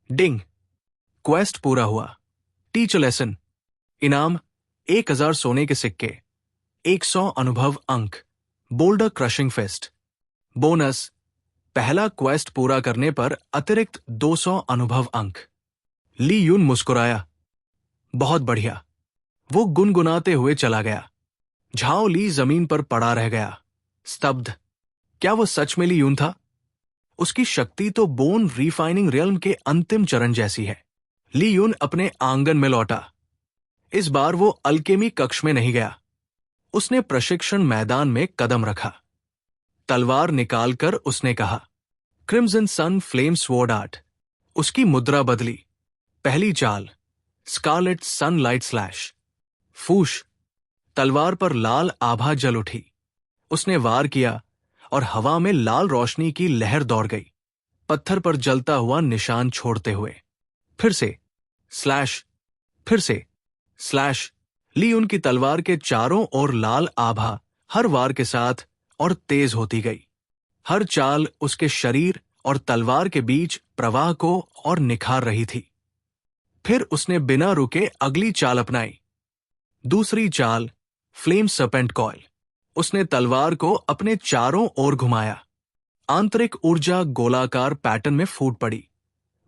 डिंग, क्वेस्ट पूरा हुआ। टीचर लेसन, इनाम 1000 सोने के सिक्के, 100 अनुभव अंक, बोल्डर क्रशिंग फेस्ट। बोनस, पहला क्वेस्ट पूरा करने पर अतिरिक्त 200 अनुभव अंक। ली यून मुस्कुराया। बहुत बढ़िया। वो गुनगुनाते हुए चला गया। झाओ ली जमीन पर पड़ा रह गया, स्तब्ध। क्या वो सच में ली यून था? उसकी शक्ति तो बोन रिफाइनिंग रियल्म के अंतिम चरण जैसी है। ली यून अपने आंगन में लौटा। इस बार वो अल्केमी कक्ष में नहीं गया। उसने प्रशिक्षण मैदान में कदम रखा। तलवार निकालकर उसने कहा, crimson sun flame sword art. उसकी मुद्रा बदली। पहली चाल, स्कारलेट सनलाइट स्लैश। फूश। तलवार पर लाल आभा जल उठी। उसने वार किया और हवा में लाल रोशनी की लहर दौड़ गई, पत्थर पर जलता हुआ निशान छोड़ते हुए। फिर से स्लैश, फिर से स्लैश। ली उनकी तलवार के चारों ओर लाल आभा हर वार के साथ और तेज होती गई। हर चाल उसके शरीर और तलवार के बीच प्रवाह को और निखार रही थी। फिर उसने बिना रुके अगली चाल अपनाई। दूसरी चाल, फ्लेम सर्पेंट कॉइल। उसने तलवार को अपने चारों ओर घुमाया। आंतरिक ऊर्जा गोलाकार पैटर्न में फूट पड़ी,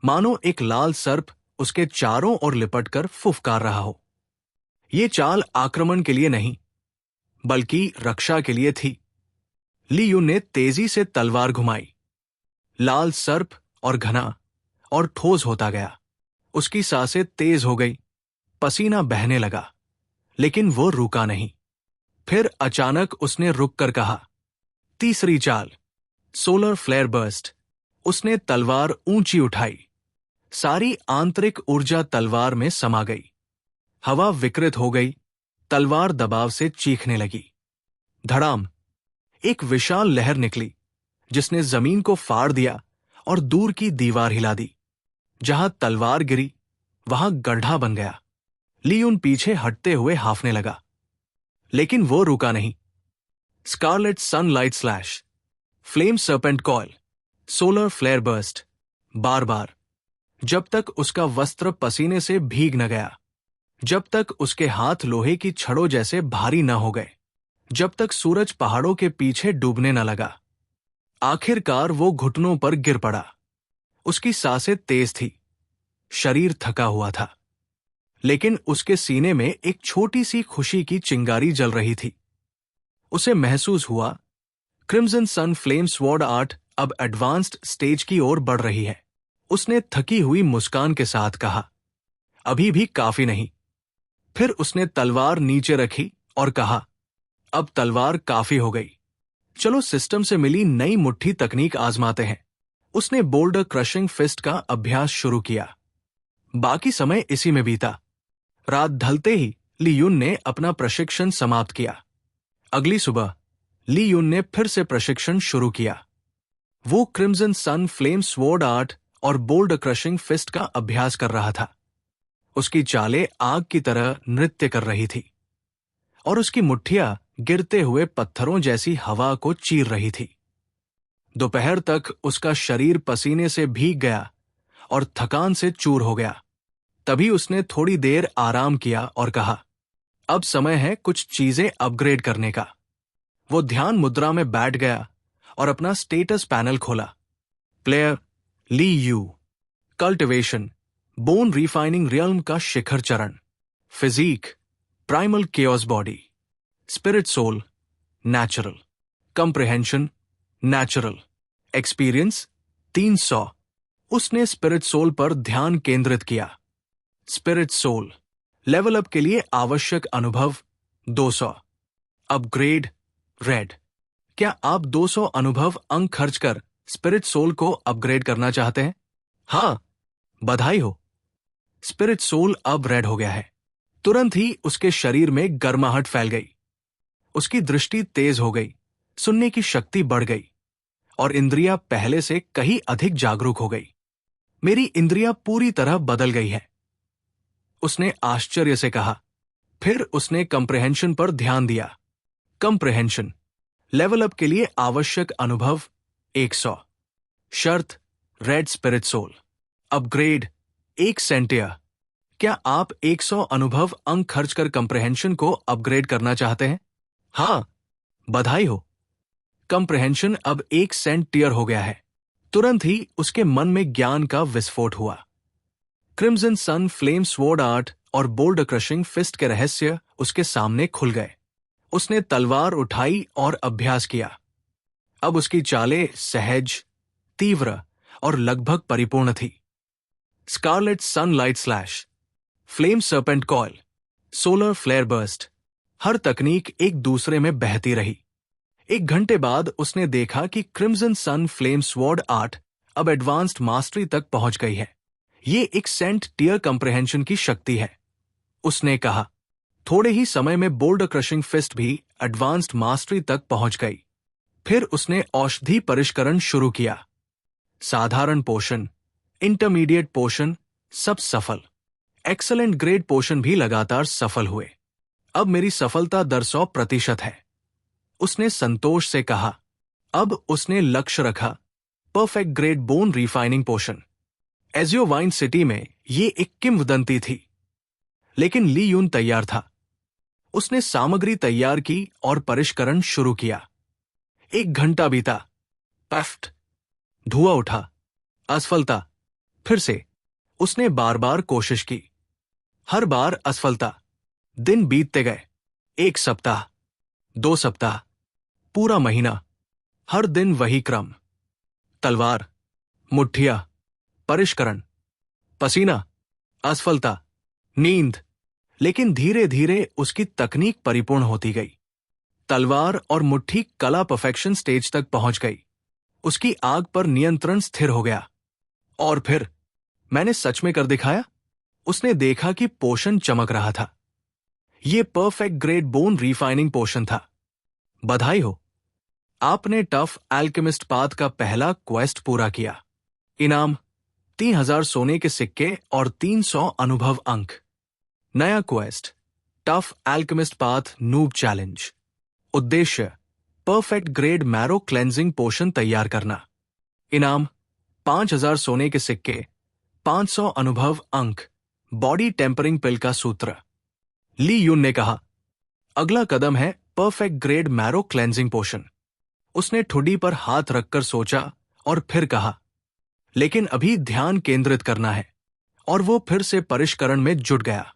मानो एक लाल सर्प उसके चारों ओर लिपटकर फुफकार रहा हो। ये चाल आक्रमण के लिए नहीं, बल्कि रक्षा के लिए थी। ली यून ने तेजी से तलवार घुमाई। लाल सर्प और घना और ठोस होता गया। उसकी सांसें तेज हो गई, पसीना बहने लगा, लेकिन वो रुका नहीं। फिर अचानक उसने रुक कर कहा, तीसरी चाल, सोलर फ्लेयर बर्स्ट। उसने तलवार ऊंची उठाई। सारी आंतरिक ऊर्जा तलवार में समा गई। हवा विकृत हो गई। तलवार दबाव से चीखने लगी। धड़ाम। एक विशाल लहर निकली, जिसने जमीन को फाड़ दिया और दूर की दीवार हिला दी। जहां तलवार गिरी, वहां गड्ढा बन गया। ली यून पीछे हटते हुए हाफने लगा, लेकिन वो रुका नहीं। Scarlet sunlight slash, flame serpent coil, solar flare burst. बार बार, जब तक उसका वस्त्र पसीने से भीग न गया, जब तक उसके हाथ लोहे की छड़ों जैसे भारी न हो गए, जब तक सूरज पहाड़ों के पीछे डूबने न लगा। आखिरकार वो घुटनों पर गिर पड़ा। उसकी सांसें तेज थी, शरीर थका हुआ था, लेकिन उसके सीने में एक छोटी सी खुशी की चिंगारी जल रही थी। उसे महसूस हुआ, crimson sun flame sword art अब एडवांस्ड स्टेज की ओर बढ़ रही है। उसने थकी हुई मुस्कान के साथ कहा, अभी भी काफी नहीं। फिर उसने तलवार नीचे रखी और कहा, अब तलवार काफी हो गई। चलो सिस्टम से मिली नई मुट्ठी तकनीक आजमाते हैं। उसने बोल्डर क्रशिंग फिस्ट का अभ्यास शुरू किया। बाकी समय इसी में बीता। रात ढलते ही ली यून ने अपना प्रशिक्षण समाप्त किया। अगली सुबह ली यून ने फिर से प्रशिक्षण शुरू किया। वो crimson sun flame sword art और बोल्डर क्रशिंग फिस्ट का अभ्यास कर रहा था। उसकी चालें आग की तरह नृत्य कर रही थी और उसकी मुट्ठियां गिरते हुए पत्थरों जैसी हवा को चीर रही थी। दोपहर तक उसका शरीर पसीने से भीग गया और थकान से चूर हो गया। तभी उसने थोड़ी देर आराम किया और कहा, अब समय है कुछ चीजें अपग्रेड करने का। वो ध्यान मुद्रा में बैठ गया और अपना स्टेटस पैनल खोला। Player Li Yu. Cultivation, bone refining realm का शिखर चरण। Physique, primal chaos body. Spirit soul, natural. Comprehension, natural. Experience 300। उसने स्पिरिट सोल पर ध्यान केंद्रित किया। स्पिरिट सोल लेवल अप के लिए आवश्यक अनुभव 200। Upgrade red. क्या आप 200 अनुभव अंक खर्च कर स्पिरिट सोल को अपग्रेड करना चाहते हैं? हाँ, बधाई हो। स्पिरिट सोल अब रेड हो गया है। तुरंत ही उसके शरीर में गर्माहट फैल गई। उसकी दृष्टि तेज हो गई, सुनने की शक्ति बढ़ गई और इंद्रियां पहले से कहीं अधिक जागरूक हो गई। मेरी इंद्रियां पूरी तरह बदल गई है, उसने आश्चर्य से कहा। फिर उसने कंप्रिहेंशन पर ध्यान दिया। कंप्रिहेंशन लेवल अप के लिए आवश्यक अनुभव 100। शर्त रेड स्पिरिट सोल। अपग्रेड 1 सेंटिया। क्या आप 100 अनुभव अंक खर्च कर कंप्रिहेंशन को अपग्रेड करना चाहते हैं? हाँ, बधाई हो। कंप्रिहेंशन अब 1 सेंट टियर हो गया है। तुरंत ही उसके मन में ज्ञान का विस्फोट हुआ। Crimson sun flame sword art और बोल्डर क्रशिंग फिस्ट के रहस्य उसके सामने खुल गए। उसने तलवार उठाई और अभ्यास किया। अब उसकी चालें सहज, तीव्र और लगभग परिपूर्ण थी। Scarlet sunlight slash, flame serpent coil, solar flare burst, हर तकनीक एक दूसरे में बहती रही। 1 घंटे बाद उसने देखा कि crimson sun flame sword art अब एडवांस्ड मास्टरी तक पहुंच गई है। ये एक सेंट टियर कंप्रहेंशन की शक्ति है। उसने कहा, थोड़े ही समय में बोल्डर क्रशिंग फिस्ट भी एडवांस्ड मास्टरी तक पहुंच गई। फिर उसने औषधि परिष्करण शुरू किया। साधारण पोषण, इंटरमीडिएट पोषण, सब सफल। एक्सेलेंट ग्रेड पोषण भी लगातार सफल हुए। अब मेरी सफलता दर 100% है, उसने संतोष से कहा। अब उसने लक्ष्य रखा, परफेक्ट ग्रेड बोन रिफाइनिंग पोषण। एजियो वाइन सिटी में ये एक किंवदंती थी, लेकिन ली यून तैयार था। उसने सामग्री तैयार की और परिष्करण शुरू किया। 1 घंटा बीता। पफ्ट, धुआं उठा, असफलता। फिर से उसने बार बार कोशिश की, हर बार असफलता। दिन बीतते गए। 1 सप्ताह, 2 सप्ताह, पूरा महीना, हर दिन वही क्रम। तलवार, मुठ्ठियां, परिष्करण, पसीना, असफलता, नींद। लेकिन धीरे धीरे उसकी तकनीक परिपूर्ण होती गई। तलवार और मुट्ठी कला परफेक्शन स्टेज तक पहुंच गई। उसकी आग पर नियंत्रण स्थिर हो गया। और फिर मैंने सच में कर दिखाया। उसने देखा कि पोषण चमक रहा था। यह परफेक्ट ग्रेड बोन रिफाइनिंग पोषण था। बधाई हो, आपने टफ एल्केमिस्ट पाथ का पहला क्वेस्ट पूरा किया। इनाम 3000 सोने के सिक्के और 300 अनुभव अंक। नया quest, tough alchemist path noob challenge. उद्देश्य, परफेक्ट ग्रेड मैरो क्लेंजिंग पोषण तैयार करना। इनाम 5000 सोने के सिक्के, 500 अनुभव अंक, बॉडी टेम्परिंग पिल का सूत्र। ली यून ने कहा, अगला कदम है परफेक्ट ग्रेड मैरो क्लेंजिंग पोषण। उसने ठुड्डी पर हाथ रखकर सोचा और फिर कहा, लेकिन अभी ध्यान केंद्रित करना है। और वो फिर से परिष्करण में जुट गया।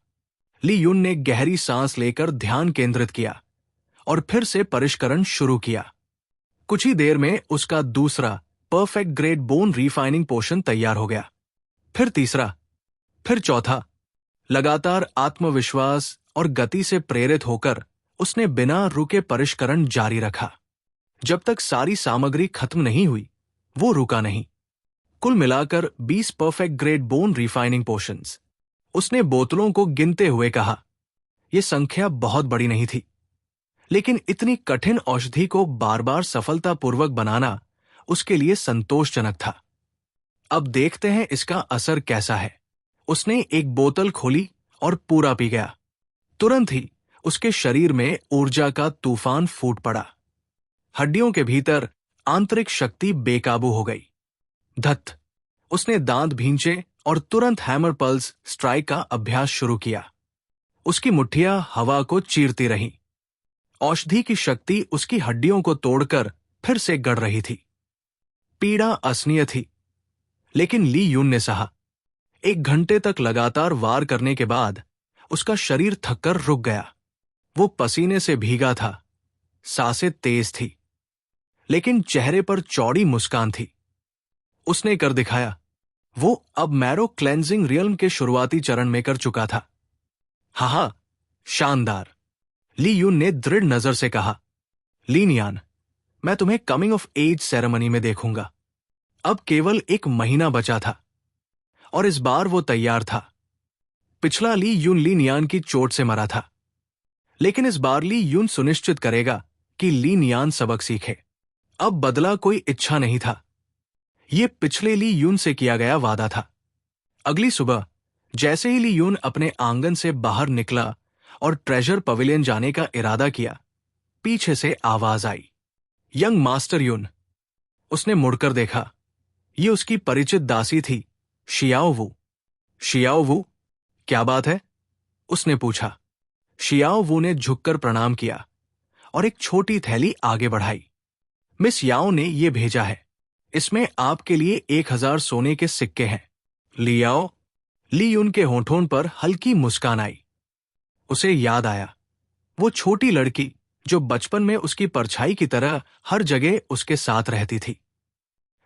ली यून ने गहरी सांस लेकर ध्यान केंद्रित किया और फिर से परिष्करण शुरू किया। कुछ ही देर में उसका दूसरा परफेक्ट ग्रेड बोन रिफाइनिंग पोषण तैयार हो गया। फिर तीसरा, फिर चौथा। लगातार आत्मविश्वास और गति से प्रेरित होकर उसने बिना रुके परिष्करण जारी रखा। जब तक सारी सामग्री खत्म नहीं हुई, वो रुका नहीं। कुल मिलाकर 20 perfect grade bone refining potions. उसने बोतलों को गिनते हुए कहा, यह संख्या बहुत बड़ी नहीं थी, लेकिन इतनी कठिन औषधि को बार बार सफलतापूर्वक बनाना उसके लिए संतोषजनक था। अब देखते हैं इसका असर कैसा है। उसने एक बोतल खोली और पूरा पी गया। तुरंत ही उसके शरीर में ऊर्जा का तूफान फूट पड़ा। हड्डियों के भीतर आंतरिक शक्ति बेकाबू हो गई। धत, उसने दांत भींचे और तुरंत हैमर पल्स स्ट्राइक का अभ्यास शुरू किया। उसकी मुट्ठियां हवा को चीरती रहीं। औषधि की शक्ति उसकी हड्डियों को तोड़कर फिर से गढ़ रही थी। पीड़ा असनीय थी, लेकिन ली यून ने सहा। 1 घंटे तक लगातार वार करने के बाद उसका शरीर थककर रुक गया। वो पसीने से भीगा था, सांसें तेज थी, लेकिन चेहरे पर चौड़ी मुस्कान थी। उसने कर दिखाया। वो अब मैरो क्लेंजिंग रियल्म के शुरुआती चरण में कर चुका था। हा, शानदार, ली यून ने दृढ़ नजर से कहा। ली नियान, मैं तुम्हें कमिंग ऑफ एज सेरेमनी में देखूंगा। अब केवल 1 महीना बचा था और इस बार वो तैयार था। पिछला ली यून ली नियान की चोट से मरा था, लेकिन इस बार ली यून सुनिश्चित करेगा कि ली नियान सबक सीखे। अब बदला कोई इच्छा नहीं था, यह पिछले ली यून से किया गया वादा था। अगली सुबह जैसे ही ली यून अपने आंगन से बाहर निकला और ट्रेजर पवेलियन जाने का इरादा किया, पीछे से आवाज आई, यंग मास्टर यून। उसने मुड़कर देखा। ये उसकी परिचित दासी थी, शियाओ वू। शियाओ वू, क्या बात है? उसने पूछा। शियाओ वू ने झुककर प्रणाम किया और एक छोटी थैली आगे बढ़ाई। मिस याओ ने यह भेजा है, इसमें आपके लिए 1000 सोने के सिक्के हैं। ली आओ। ली यून के होठों पर हल्की मुस्कान आई। उसे याद आया वो छोटी लड़की जो बचपन में उसकी परछाई की तरह हर जगह उसके साथ रहती थी।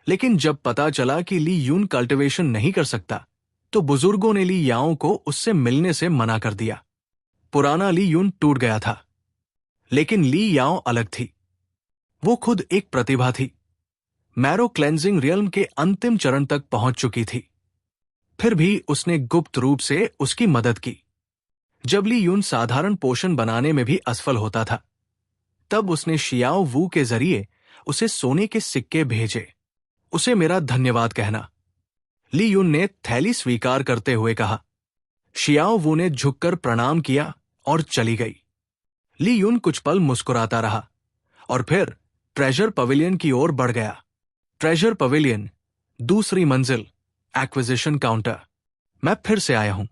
लेकिन जब पता चला कि ली यून कल्टीवेशन नहीं कर सकता, तो बुजुर्गों ने ली याओ को उससे मिलने से मना कर दिया। पुराना ली यून टूट गया था, लेकिन ली याओ अलग थी। वो खुद एक प्रतिभा थी। मैरो क्लेंजिंग रियल्म के अंतिम चरण तक पहुंच चुकी थी। फिर भी उसने गुप्त रूप से उसकी मदद की। जब ली यून साधारण पोशन बनाने में भी असफल होता था, तब उसने शियाओ वू के जरिए उसे सोने के सिक्के भेजे। उसे मेरा धन्यवाद कहना। ली यून ने थैली स्वीकार करते हुए कहा। शियाओ वू ने झुककर प्रणाम किया और चली गई। ली यून कुछ पल मुस्कुराता रहा और फिर ट्रेजर पवेलियन की ओर बढ़ गया। ट्रेजर पवेलियन, दूसरी मंजिल, एक्विजिशन काउंटर। मैं फिर से आया हूं,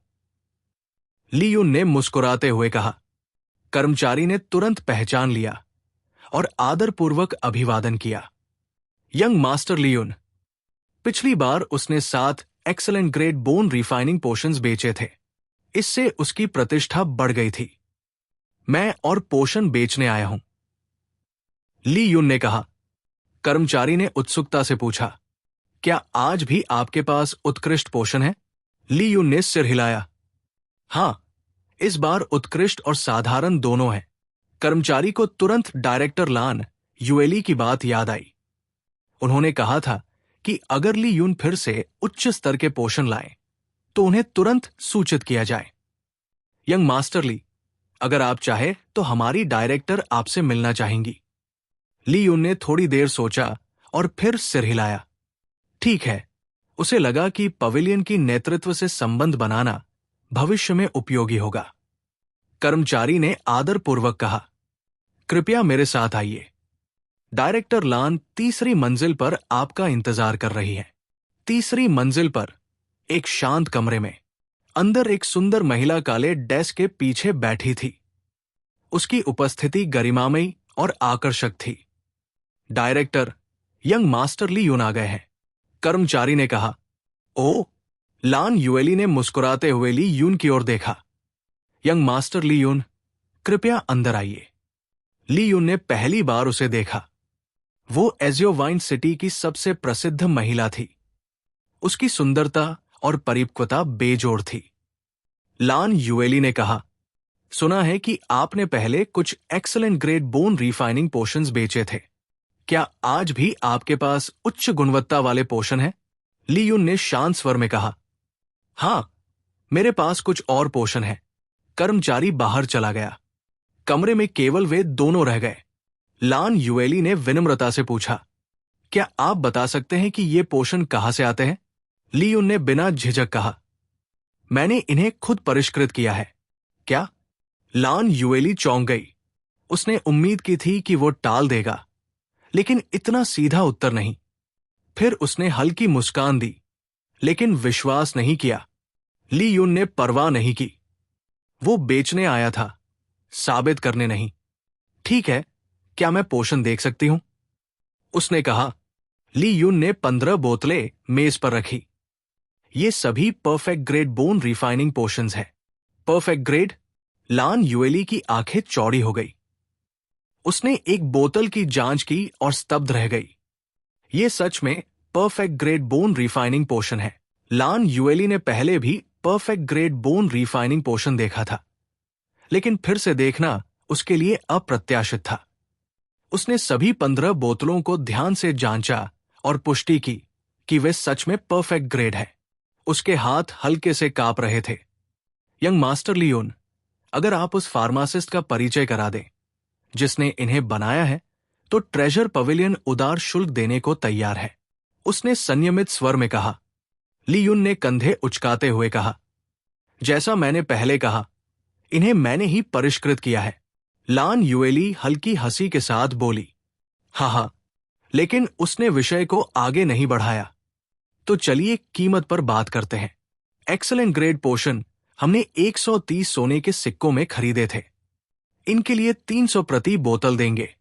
ली यून ने मुस्कुराते हुए कहा। कर्मचारी ने तुरंत पहचान लिया और आदरपूर्वक अभिवादन किया। यंग मास्टर ली यून। पिछली बार उसने 7 excellent grade bone refining potions बेचे थे। इससे उसकी प्रतिष्ठा बढ़ गई थी। मैं और पोशन बेचने आया हूं, ली यून ने कहा। कर्मचारी ने उत्सुकता से पूछा, क्या आज भी आपके पास उत्कृष्ट पोशन है? ली यून ने सिर हिलाया। हां, इस बार उत्कृष्ट और साधारण दोनों हैं। कर्मचारी को तुरंत डायरेक्टर लान युएली की बात याद आई। उन्होंने कहा था कि अगर ली यून फिर से उच्च स्तर के पोषण लाए तो उन्हें तुरंत सूचित किया जाए। यंग मास्टर ली, अगर आप चाहे तो हमारी डायरेक्टर आपसे मिलना चाहेंगी। ली यून ने थोड़ी देर सोचा और फिर सिर हिलाया। ठीक है। उसे लगा कि पवेलियन की नेतृत्व से संबंध बनाना भविष्य में उपयोगी होगा। कर्मचारी ने आदरपूर्वक कहा, कृपया मेरे साथ आइए। डायरेक्टर लान तीसरी मंजिल पर आपका इंतजार कर रही है। तीसरी मंजिल पर एक शांत कमरे में अंदर एक सुंदर महिला काले डेस्क के पीछे बैठी थी। उसकी उपस्थिति गरिमामयी और आकर्षक थी। डायरेक्टर यंग मास्टर ली यून आ गए हैं, कर्मचारी ने कहा। ओ, लान युएली ने मुस्कुराते हुए ली यून की ओर देखा। यंग मास्टर ली यून, कृपया अंदर आइए। ली यून ने पहली बार उसे देखा। वो एजियोवाइन सिटी की सबसे प्रसिद्ध महिला थी। उसकी सुंदरता और परिपक्वता बेजोड़ थी। लान युएली ने कहा, सुना है कि आपने पहले कुछ excellent grade bone refining potions बेचे थे। क्या आज भी आपके पास उच्च गुणवत्ता वाले पोशन हैं? ली यून ने शांत स्वर में कहा। हां, मेरे पास कुछ और पोशन है। कर्मचारी बाहर चला गया। कमरे में केवल वे दोनों रह गए। लान युएली ने विनम्रता से पूछा, क्या आप बता सकते हैं कि ये पोशन कहां से आते हैं? ली यून ने बिना झिझक कहा, मैंने इन्हें खुद परिष्कृत किया है। क्या? लान युएली चौंक गई। उसने उम्मीद की थी कि वो टाल देगा, लेकिन इतना सीधा उत्तर नहीं। फिर उसने हल्की मुस्कान दी, लेकिन विश्वास नहीं किया। ली यून ने परवाह नहीं की। वो बेचने आया था, साबित करने नहीं। ठीक है, क्या मैं पोशन देख सकती हूं? उसने कहा। ली यून ने 15 बोतलें मेज पर रखी। ये सभी perfect grade bone refining potions हैं। Perfect grade? लान युएली की आंखें चौड़ी हो गई। उसने एक बोतल की जांच की और स्तब्ध रह गई। ये सच में परफेक्ट ग्रेड बोन रिफाइनिंग पोशन है। लान युएली ने पहले भी परफेक्ट ग्रेड बोन रिफाइनिंग पोशन देखा था, लेकिन फिर से देखना उसके लिए अप्रत्याशित था। उसने सभी 15 बोतलों को ध्यान से जांचा और पुष्टि की कि वे सच में परफेक्ट ग्रेड है। उसके हाथ हल्के से कांप रहे थे। यंग मास्टर ली यून, अगर आप उस फार्मासिस्ट का परिचय करा दें जिसने इन्हें बनाया है, तो ट्रेजर पवेलियन उदार शुल्क देने को तैयार है, उसने संयमित स्वर में कहा। ली यून ने कंधे उचकाते हुए कहा, जैसा मैंने पहले कहा, इन्हें मैंने ही परिष्कृत किया है। लान युएली हल्की हंसी के साथ बोली, हाँ, लेकिन उसने विषय को आगे नहीं बढ़ाया। तो चलिए कीमत पर बात करते हैं। एक्सेलेंट ग्रेड पोशन हमने 130 सोने के सिक्कों में खरीदे थे। इनके लिए 300 प्रति बोतल देंगे।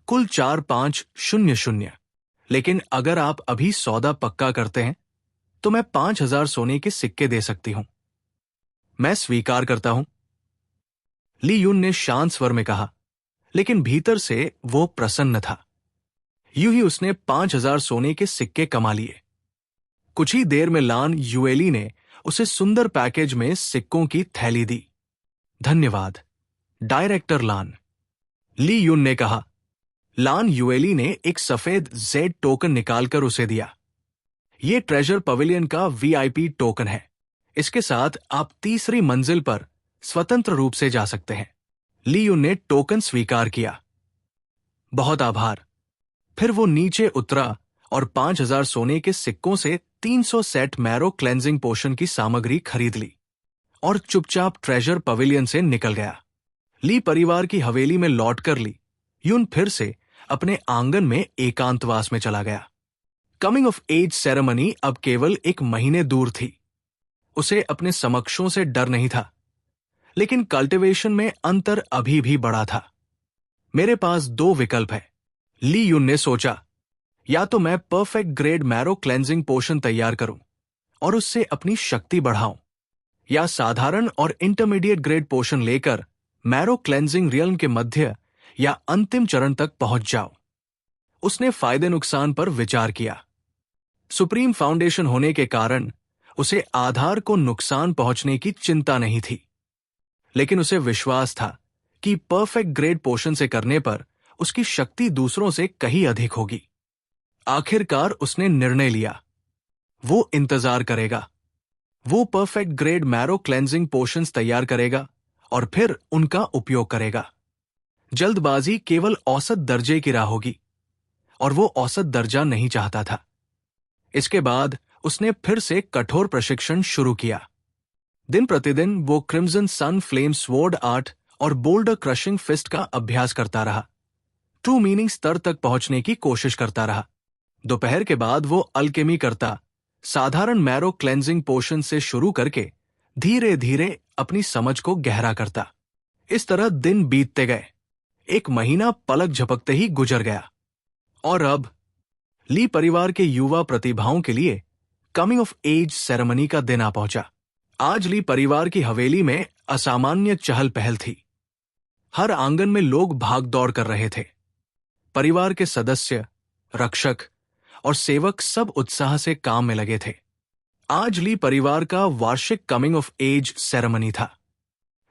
कुल 4500। लेकिन अगर आप अभी सौदा पक्का करते हैं तो मैं 5,000 सोने के सिक्के दे सकती हूं। मैं स्वीकार करता हूं, ली यून ने शांत स्वर में कहा, लेकिन भीतर से वो प्रसन्न था। यूं ही उसने 5,000 सोने के सिक्के कमा लिए। कुछ ही देर में लान युएली ने उसे सुंदर पैकेज में सिक्कों की थैली दी। धन्यवाद, डायरेक्टर लान, ली यून ने कहा। लान युएली ने एक सफेद जेड टोकन निकालकर उसे दिया। यह ट्रेजर पवेलियन का वीआईपी टोकन है। इसके साथ आप तीसरी मंजिल पर स्वतंत्र रूप से जा सकते हैं। ली यून ने टोकन स्वीकार किया। बहुत आभार। फिर वो नीचे उतरा और 5,000 सोने के सिक्कों से 300 सेट मैरो क्लेंजिंग पोशन की सामग्री खरीद ली और चुपचाप ट्रेजर पवेलियन से निकल गया। ली परिवार की हवेली में लौटकर ली यून फिर से अपने आंगन में एकांतवास में चला गया। कमिंग ऑफ एज सेरेमनी अब केवल एक महीने दूर थी। उसे अपने समक्षों से डर नहीं था, लेकिन कल्टीवेशन में अंतर अभी भी बड़ा था। मेरे पास 2 विकल्प है, ली यून ने सोचा। या तो मैं परफेक्ट ग्रेड मैरो क्लेंजिंग पोशन तैयार करूं और उससे अपनी शक्ति बढ़ाऊं, या साधारण और इंटरमीडिएट ग्रेड पोशन लेकर मैरो क्लेंजिंग रियल्म के मध्य या अंतिम चरण तक पहुंच जाओ। उसने फायदे नुकसान पर विचार किया। सुप्रीम फाउंडेशन होने के कारण उसे आधार को नुकसान पहुंचने की चिंता नहीं थी, लेकिन उसे विश्वास था कि परफेक्ट ग्रेड पोशन से करने पर उसकी शक्ति दूसरों से कहीं अधिक होगी। आखिरकार उसने निर्णय लिया। वो इंतजार करेगा। वो perfect grade marrow cleansing potions तैयार करेगा और फिर उनका उपयोग करेगा। जल्दबाजी केवल औसत दर्जे की राह होगी, और वो औसत दर्जा नहीं चाहता था। इसके बाद उसने फिर से कठोर प्रशिक्षण शुरू किया। दिन प्रतिदिन वो crimson sun flame sword art और बोल्डर क्रशिंग फिस्ट का अभ्यास करता रहा। ट्रू मीनिंग स्तर तक पहुंचने की कोशिश करता रहा। दोपहर के बाद वो अल्केमी करता, साधारण मैरो क्लेंजिंग पोशन से शुरू करके धीरे धीरे अपनी समझ को गहरा करता। इस तरह दिन बीतते गए। एक महीना पलक झपकते ही गुजर गया। और अब ली परिवार के युवा प्रतिभाओं के लिए कमिंग ऑफ एज सेरेमनी का दिन आ पहुंचा। आज ली परिवार की हवेली में असामान्य चहल पहल थी। हर आंगन में लोग भाग दौड़ कर रहे थे। परिवार के सदस्य, रक्षक और सेवक सब उत्साह से काम में लगे थे। आज ली परिवार का वार्षिक कमिंग ऑफ एज सेरेमनी था।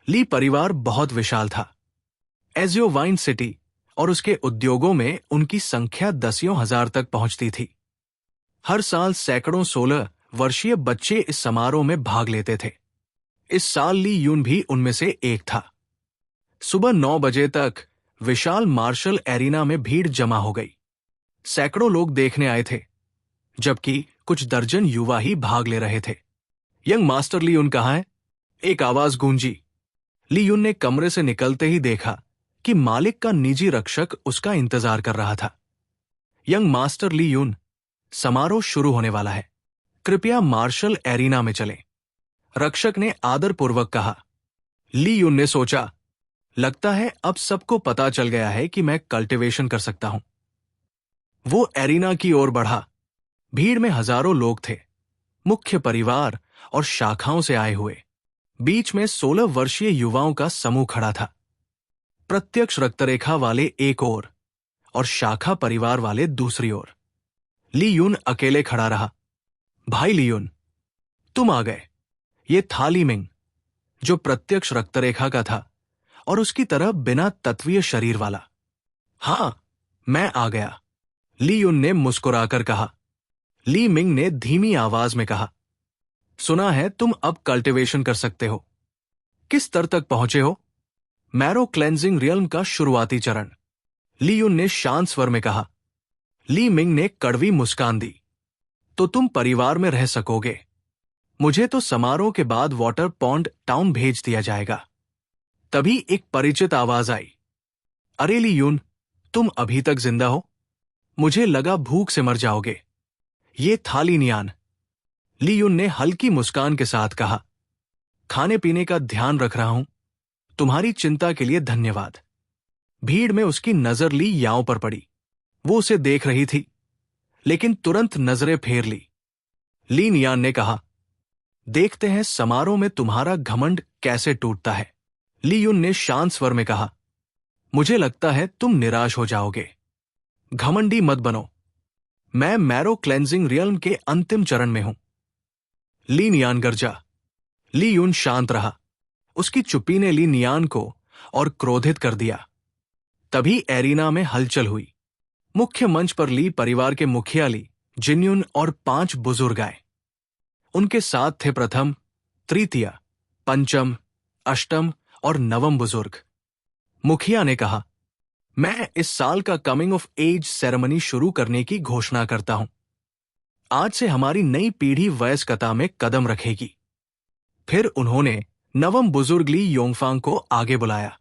ली परिवार बहुत विशाल था। एजियो वाइन सिटी और उसके उद्योगों में उनकी संख्या दसियों हजार तक पहुंचती थी। हर साल सैकड़ों 16 वर्षीय बच्चे इस समारोह में भाग लेते थे। इस साल ली यून भी उनमें से एक था। सुबह 9 बजे तक विशाल मार्शल एरिना में भीड़ जमा हो गई। सैकड़ों लोग देखने आए थे, जबकि कुछ दर्जन युवा ही भाग ले रहे थे। यंग मास्टर ली यून कहाँ है? एक आवाज गूंजी। ली यून ने कमरे से निकलते ही देखा कि मालिक का निजी रक्षक उसका इंतजार कर रहा था। यंग मास्टर ली यून, समारोह शुरू होने वाला है, कृपया मार्शल एरिना में चलें, रक्षक ने आदरपूर्वक कहा। ली यून ने सोचा, लगता है अब सबको पता चल गया है कि मैं कल्टीवेशन कर सकता हूं। वो एरिना की ओर बढ़ा। भीड़ में हजारों लोग थे, मुख्य परिवार और शाखाओं से आए हुए। बीच में 16 वर्षीय युवाओं का समूह खड़ा था। प्रत्यक्ष रक्तरेखा वाले एक ओर और शाखा परिवार वाले दूसरी ओर। ली यून अकेले खड़ा रहा। भाई ली यून, तुम आ गए। ये था ली मिंग, जो प्रत्यक्ष रक्तरेखा का था और उसकी तरह बिना तत्वीय शरीर वाला। हां, मैं आ गया, ली यून ने मुस्कुराकर कहा। ली मिंग ने धीमी आवाज में कहा, सुना है तुम अब कल्टीवेशन कर सकते हो। किस स्तर तक पहुंचे हो? मैरो क्लेंजिंग रियल्म का शुरुआती चरण, ली यून ने शांत स्वर में कहा। ली मिंग ने कड़वी मुस्कान दी। तो तुम परिवार में रह सकोगे। मुझे तो समारोह के बाद वाटर पॉन्ड टाउन भेज दिया जाएगा। तभी एक परिचित आवाज आई, अरे ली यून, तुम अभी तक जिंदा हो? मुझे लगा भूख से मर जाओगे। ये था ली नियान, ली यून ने हल्की मुस्कान के साथ कहा। खाने पीने का ध्यान रख रहा हूं। तुम्हारी चिंता के लिए धन्यवाद। भीड़ में उसकी नजर ली याओ पर पड़ी। वो उसे देख रही थी। लेकिन तुरंत नजरें फेर ली। ली नियान ने कहा, देखते हैं समारोह में तुम्हारा घमंड कैसे टूटता है। ली युन ने शांत स्वर में कहा, मुझे लगता है तुम निराश हो जाओगे। घमंडी मत बनो। मैं मैरो क्लेंजिंग रियल्म के अंतिम चरण में हूं। ली नियान गरजा। ली युन शांत रहा। उसकी चुप्पी ने ली नियान को और क्रोधित कर दिया। तभी एरिना में हलचल हुई। मुख्य मंच पर ली परिवार के मुखिया ली जिन्युन और 5 बुजुर्ग आए। उनके साथ थे प्रथम, तृतीय, पंचम, अष्टम और नवम बुजुर्ग। मुखिया ने कहा, मैं इस साल का कमिंग ऑफ एज सेरेमनी शुरू करने की घोषणा करता हूं। आज से हमारी नई पीढ़ी वयस्कता में कदम रखेगी। फिर उन्होंने नवम बुजुर्ग ली योंगफांग को आगे बुलाया।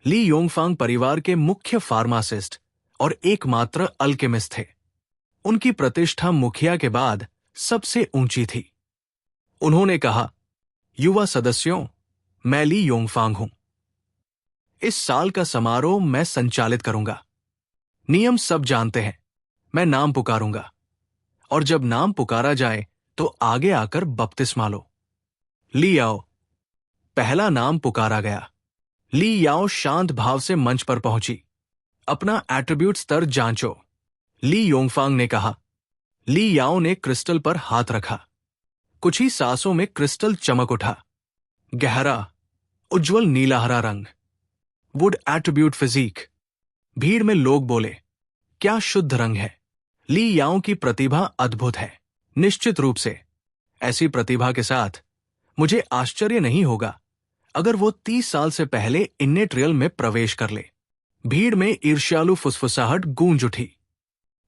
ली योंगफांग परिवार के मुख्य फार्मासिस्ट और एकमात्र अल्केमिस्ट थे। उनकी प्रतिष्ठा मुखिया के बाद सबसे ऊंची थी। उन्होंने कहा, युवा सदस्यों, मैं ली योंगफांग हूं। इस साल का समारोह मैं संचालित करूंगा। नियम सब जानते हैं। मैं नाम पुकारूंगा और जब नाम पुकारा जाए तो आगे आकर बपतिस्मा लो। ली याओ। पहला नाम पुकारा गया। ली याओ शांत भाव से मंच पर पहुंची। अपना एट्रीब्यूट स्तर जांचो। ली योंगफांग ने कहा। ली याओ ने क्रिस्टल पर हाथ रखा। कुछ ही सांसों में क्रिस्टल चमक उठा। गहरा, उज्जवल नीला हरा रंग। Wood attribute physique. भीड़ में लोग बोले, क्या शुद्ध रंग है। ली याओ की प्रतिभा अद्भुत है। निश्चित रूप से ऐसी प्रतिभा के साथ मुझे आश्चर्य नहीं होगा अगर वो 30 साल से पहले इन्नेट रियल में प्रवेश कर ले। भीड़ में ईर्ष्यालु फुसफुसाहट गूंज उठी।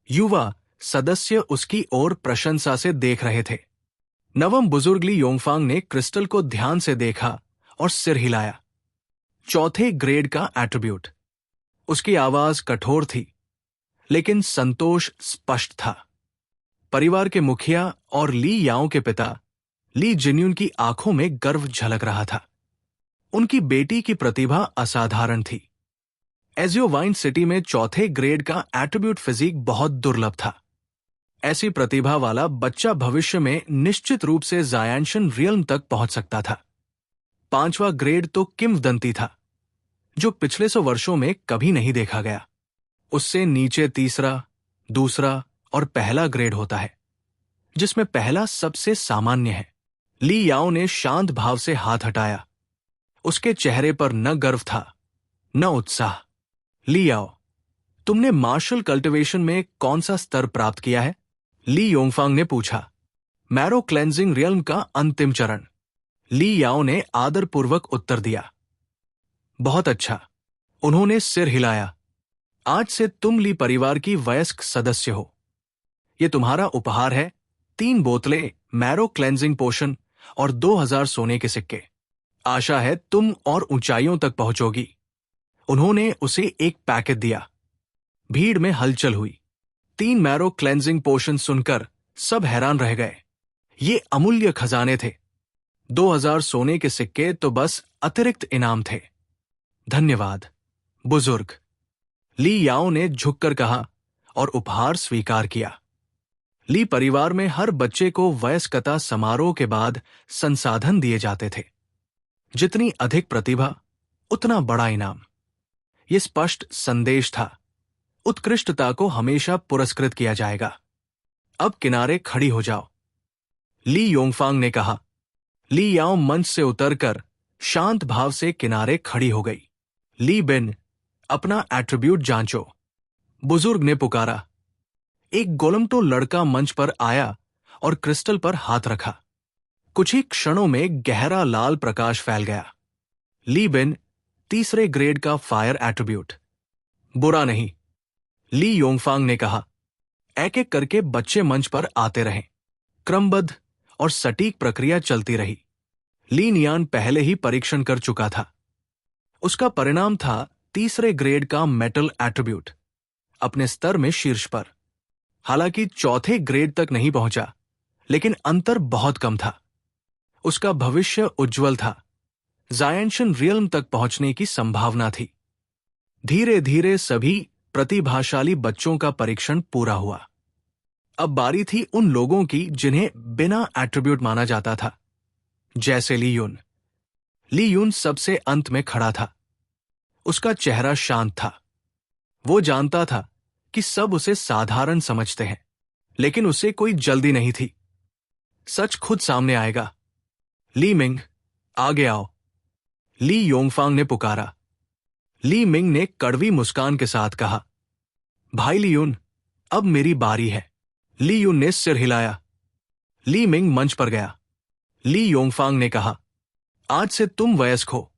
युवा सदस्य उसकी ओर प्रशंसा से देख रहे थे। नवम बुजुर्ग ली योंगफांग ने क्रिस्टल को ध्यान से देखा और सिर हिलाया। चौथे ग्रेड का एट्रीब्यूट। उसकी आवाज कठोर थी, लेकिन संतोष स्पष्ट था। परिवार के मुखिया और ली याओ के पिता ली जिन्युन की आंखों में गर्व झलक रहा था। उनकी बेटी की प्रतिभा असाधारण थी। एजियो वाइन सिटी में चौथे ग्रेड का एट्रीब्यूट फिजिक बहुत दुर्लभ था। ऐसी प्रतिभा वाला बच्चा भविष्य में निश्चित रूप से जायांशन रियल्म तक पहुंच सकता था। 5वां ग्रेड तो किंवदंती था, जो पिछले 100 वर्षों में कभी नहीं देखा गया। उससे नीचे तीसरा, दूसरा और पहला ग्रेड होता है, जिसमें पहला सबसे सामान्य है। ली याओ ने शांत भाव से हाथ हटाया। उसके चेहरे पर न गर्व था, न उत्साह। ली याओ, तुमने मार्शल कल्टिवेशन में कौन सा स्तर प्राप्त किया है? ली योंगफांग ने पूछा। मैरो क्लेंजिंग रियल्म का अंतिम चरण। ली याओ ने आदरपूर्वक उत्तर दिया। बहुत अच्छा। उन्होंने सिर हिलाया। आज से तुम ली परिवार की वयस्क सदस्य हो। यह तुम्हारा उपहार है। 3 बोतलें मैरो क्लेंजिंग पोशन और 2000 सोने के सिक्के। आशा है तुम और ऊंचाइयों तक पहुंचोगी। उन्होंने उसे एक पैकेट दिया। भीड़ में हलचल हुई। 3 मैरो क्लेंजिंग पोशन सुनकर सब हैरान रह गए। ये अमूल्य खजाने थे। 2000 सोने के सिक्के तो बस अतिरिक्त इनाम थे। धन्यवाद, बुजुर्ग। ली याओ ने झुककर कहा और उपहार स्वीकार किया। ली परिवार में हर बच्चे को वयस्कता समारोह के बाद संसाधन दिए जाते थे। जितनी अधिक प्रतिभा, उतना बड़ा इनाम। यह स्पष्ट संदेश था। उत्कृष्टता को हमेशा पुरस्कृत किया जाएगा। अब किनारे खड़ी हो जाओ, ली योंगफांग ने कहा। ली याओ मंच से उतरकर शांत भाव से किनारे खड़ी हो गई। ली बिन, अपना एट्रीब्यूट जांचो, बुजुर्ग ने पुकारा। एक गोलमटो लड़का मंच पर आया और क्रिस्टल पर हाथ रखा। कुछ ही क्षणों में गहरा लाल प्रकाश फैल गया। ली बिन, तीसरे ग्रेड का फायर एट्रीब्यूट। बुरा नहीं, ली योंगफांग ने कहा। एक एक करके बच्चे मंच पर आते रहे। क्रमबद्ध और सटीक प्रक्रिया चलती रही। ली नियान पहले ही परीक्षण कर चुका था। उसका परिणाम था तीसरे ग्रेड का मेटल एट्रीब्यूट, अपने स्तर में शीर्ष पर। हालांकि चौथे ग्रेड तक नहीं पहुंचा, लेकिन अंतर बहुत कम था। उसका भविष्य उज्जवल था। जायंशन रियल्म तक पहुंचने की संभावना थी। धीरे धीरे सभी प्रतिभाशाली बच्चों का परीक्षण पूरा हुआ। अब बारी थी उन लोगों की जिन्हें बिना एट्रीब्यूट माना जाता था, जैसे ली यून। ली यून सबसे अंत में खड़ा था। उसका चेहरा शांत था। वो जानता था कि सब उसे साधारण समझते हैं, लेकिन उसे कोई जल्दी नहीं थी। सच खुद सामने आएगा। ली मिंग, आगे आओ, ली योंगफांग ने पुकारा। ली मिंग ने कड़वी मुस्कान के साथ कहा, भाई ली यून, अब मेरी बारी है। ली यून ने सिर हिलाया। ली मिंग मंच पर गया। ली योंगफांग ने कहा, आज से तुम वयस्क हो,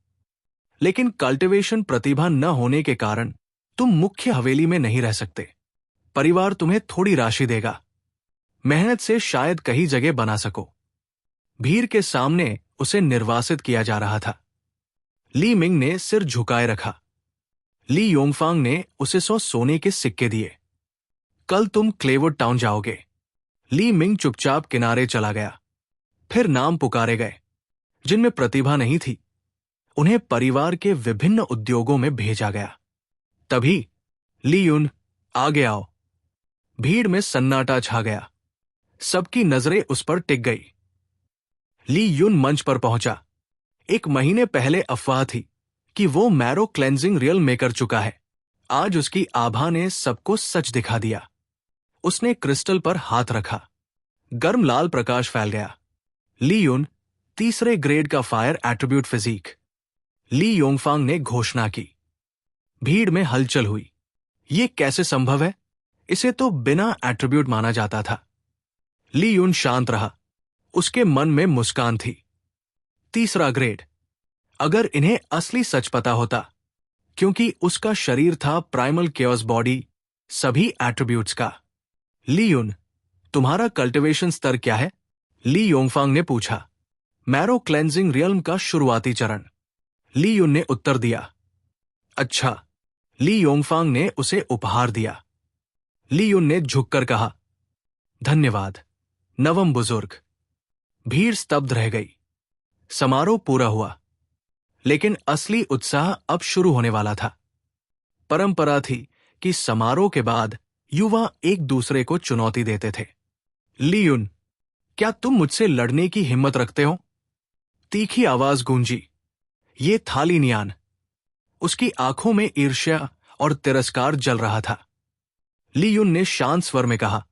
लेकिन कल्टीवेशन प्रतिभा न होने के कारण तुम मुख्य हवेली में नहीं रह सकते। परिवार तुम्हें थोड़ी राशि देगा। मेहनत से शायद कहीं जगह बना सको। भीड़ के सामने उसे निर्वासित किया जा रहा था। ली मिंग ने सिर झुकाए रखा। ली योंगफांग ने उसे 100 सोने के सिक्के दिए। कल तुम क्लेवुड टाउन जाओगे। ली मिंग चुपचाप किनारे चला गया। फिर नाम पुकारे गए जिनमें प्रतिभा नहीं थी। उन्हें परिवार के विभिन्न उद्योगों में भेजा गया। तभी ली यून, आगे आओ। भीड़ में सन्नाटा छा गया। सबकी नजरें उस पर टिक गई। ली यून मंच पर पहुंचा। 1 महीने पहले अफवाह थी कि वो मैरो क्लेंजिंग रियल में कर चुका है। आज उसकी आभा ने सबको सच दिखा दिया। उसने क्रिस्टल पर हाथ रखा। गर्म लाल प्रकाश फैल गया। ली यून, 3रे ग्रेड का फायर एट्रीब्यूट फिजिक। ली योंगफांग ने घोषणा की। भीड़ में हलचल हुई। ये कैसे संभव है? इसे तो बिना एट्रीब्यूट माना जाता था। ली यून शांत रहा। उसके मन में मुस्कान थी। 3रा ग्रेड। अगर इन्हें असली सच पता होता, क्योंकि उसका शरीर था प्राइमल केओस बॉडी, सभी एट्रीब्यूट्स का। ली यून, तुम्हारा कल्टीवेशन स्तर क्या है? ली योंगफांग ने पूछा। मैरो क्लेंजिंग रियल्म का शुरुआती चरण। ली यून ने उत्तर दिया। अच्छा। ली योंगफांग ने उसे उपहार दिया। ली यून ने झुककर कहा, धन्यवाद नवम बुजुर्ग। भीड़ स्तब्ध रह गई। समारोह पूरा हुआ, लेकिन असली उत्साह अब शुरू होने वाला था। परंपरा थी कि समारोह के बाद युवा एक दूसरे को चुनौती देते थे। ली यून, क्या तुम मुझसे लड़ने की हिम्मत रखते हो? तीखी आवाज गूंजी। ये था ली नियान। उसकी आंखों में ईर्ष्या और तिरस्कार जल रहा था। ली यून ने शांत स्वर में कहा,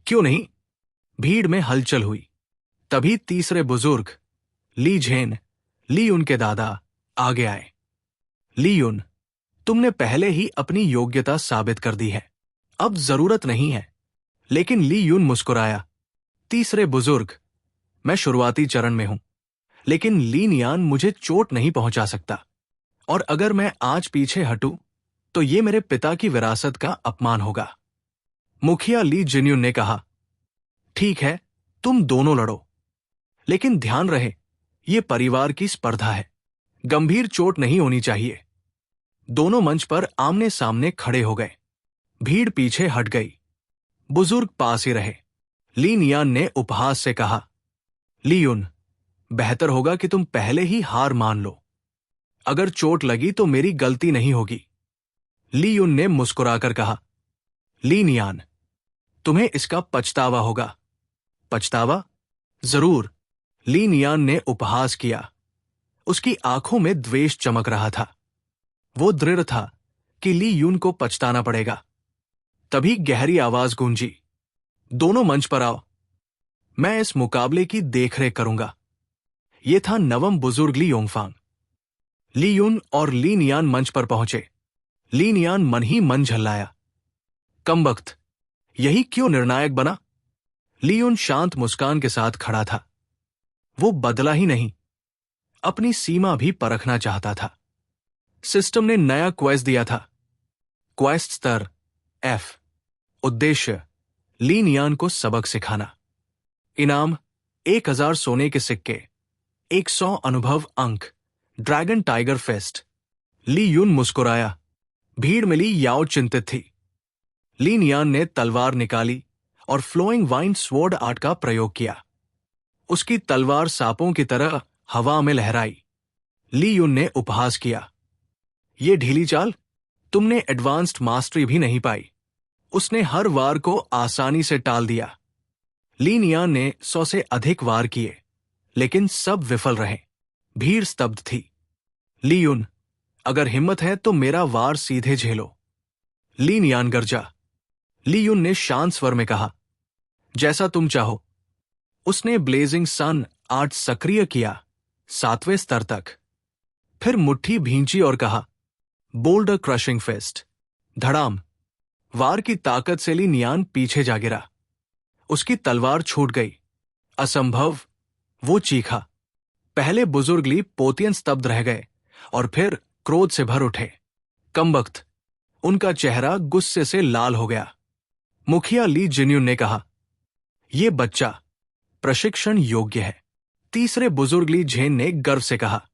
क्यों नहीं? भीड़ में हलचल हुई। तभी 3रे बुजुर्ग ली झेन, ली यून के दादा, आगे आए। ली यून, तुमने पहले ही अपनी योग्यता साबित कर दी है। अब जरूरत नहीं है। लेकिन ली यून मुस्कुराया। 3रे बुजुर्ग, मैं शुरुआती चरण में हूं, लेकिन ली नियान मुझे चोट नहीं पहुंचा सकता। और अगर मैं आज पीछे हटूं, तो ये मेरे पिता की विरासत का अपमान होगा। मुखिया ली जिन्यून ने कहा, ठीक है, तुम दोनों लड़ो, लेकिन ध्यान रहे, ये परिवार की स्पर्धा है। गंभीर चोट नहीं होनी चाहिए। दोनों मंच पर आमने सामने खड़े हो गए। भीड़ पीछे हट गई। बुजुर्ग पास ही रहे। ली नियान ने उपहास से कहा, ली यून, बेहतर होगा कि तुम पहले ही हार मान लो। अगर चोट लगी तो मेरी गलती नहीं होगी। ली यून ने मुस्कुराकर कहा, ली नियान, तुम्हें इसका पछतावा होगा। पछतावा? जरूर। ली नियान ने उपहास किया। उसकी आंखों में द्वेष चमक रहा था। वो दृढ़ था कि ली यून को पछताना पड़ेगा। तभी गहरी आवाज गूंजी, दोनों मंच पर आओ। मैं इस मुकाबले की देखरेख करूंगा। ये था नवम बुजुर्ग ली योंगफांग। ली यून और ली नियान मंच पर पहुंचे। ली नियान मन ही मन झल्लाया। कमबख्त, यही क्यों निर्णायक बना? ली यून शांत मुस्कान के साथ खड़ा था। वो बदला ही नहीं, अपनी सीमा भी परखना चाहता था। सिस्टम ने नया क्वेस्ट दिया था। क्वेस्ट स्तर F। उद्देश्य, ली नियान को सबक सिखाना। इनाम 1000 सोने के सिक्के, 100 अनुभव अंक, ड्रैगन टाइगर फेस्ट। ली यून मुस्कुराया। भीड़ में ली याओ चिंतित थी। ली नियान ने तलवार निकाली और फ्लोइंग वाइन स्वॉर्ड आर्ट का प्रयोग किया। उसकी तलवार सांपों की तरह हवा में लहराई। ली यून ने उपहास किया, ये ढीली चाल, तुमने एडवांस्ड मास्टरी भी नहीं पाई। उसने हर वार को आसानी से टाल दिया। ली नियान ने 100 से अधिक वार किए, लेकिन सब विफल रहे। भीड़ स्तब्ध थी। ली यून, अगर हिम्मत है तो मेरा वार सीधे झेलो। ली नियान गरजा। ली यून ने शांत स्वर में कहा, जैसा तुम चाहो। उसने ब्लेजिंग सन आर्ट सक्रिय किया, 7वें स्तर तक। फिर मुट्ठी भींची और कहा, बोल्डर क्रशिंग फिस्ट। धड़ाम। वार की ताकत से ली नियान पीछे जा गिरा। उसकी तलवार छूट गई। असंभव, वो चीखा। पहले बुजुर्ग ली पोतियन स्तब्ध रह गए और फिर क्रोध से भर उठे। कमबख्त। उनका चेहरा गुस्से से लाल हो गया। मुखिया ली जिन्यून ने कहा, यह बच्चा प्रशिक्षण योग्य है। तीसरे बुजुर्ग ली झेन ने गर्व से कहा,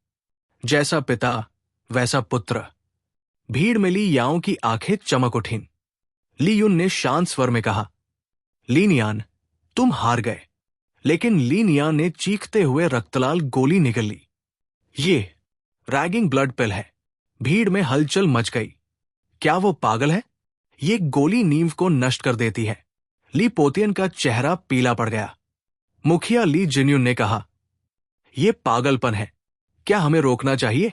जैसा पिता वैसा पुत्र। भीड़ में ली याओं की आंखें चमक उठीं। ली यून ने शांत स्वर में कहा, ली नियान, तुम हार गए। लेकिन ली नियान ने चीखते हुए रक्तलाल गोली निगल ली। ये रैगिंग ब्लड पिल है। भीड़ में हलचल मच गई। क्या वो पागल है? ये गोली नींव को नष्ट कर देती है। ली पोतियन का चेहरा पीला पड़ गया। मुखिया ली जिन्यून ने कहा, यह पागलपन है, क्या हमें रोकना चाहिए?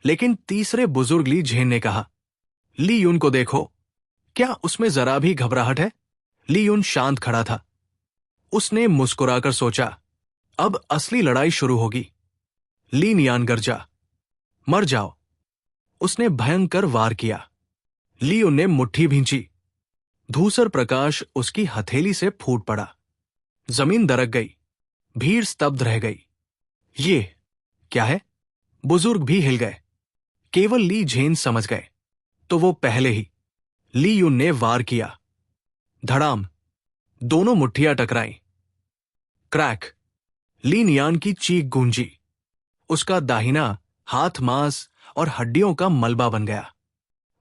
लेकिन तीसरे बुजुर्ग ली झेन ने कहा, ली यून को देखो, क्या उसमें जरा भी घबराहट है? ली यून शांत खड़ा था। उसने मुस्कुराकर सोचा, अब असली लड़ाई शुरू होगी। ली नियान गरजा, मर जाओ। उसने भयंकर वार किया। ली यून ने मुट्ठी भींची। धूसर प्रकाश उसकी हथेली से फूट पड़ा। जमीन दरक गई। भीड़ स्तब्ध रह गई। ये क्या है? बुजुर्ग भी हिल गए। केवल ली झेन समझ गए, तो वो पहले ही। ली यून ने वार किया। धड़ाम। दोनों मुट्ठियां टकराई। क्रैक। ली नियान की चीख गूंजी। उसका दाहिना हाथ मांस और हड्डियों का मलबा बन गया।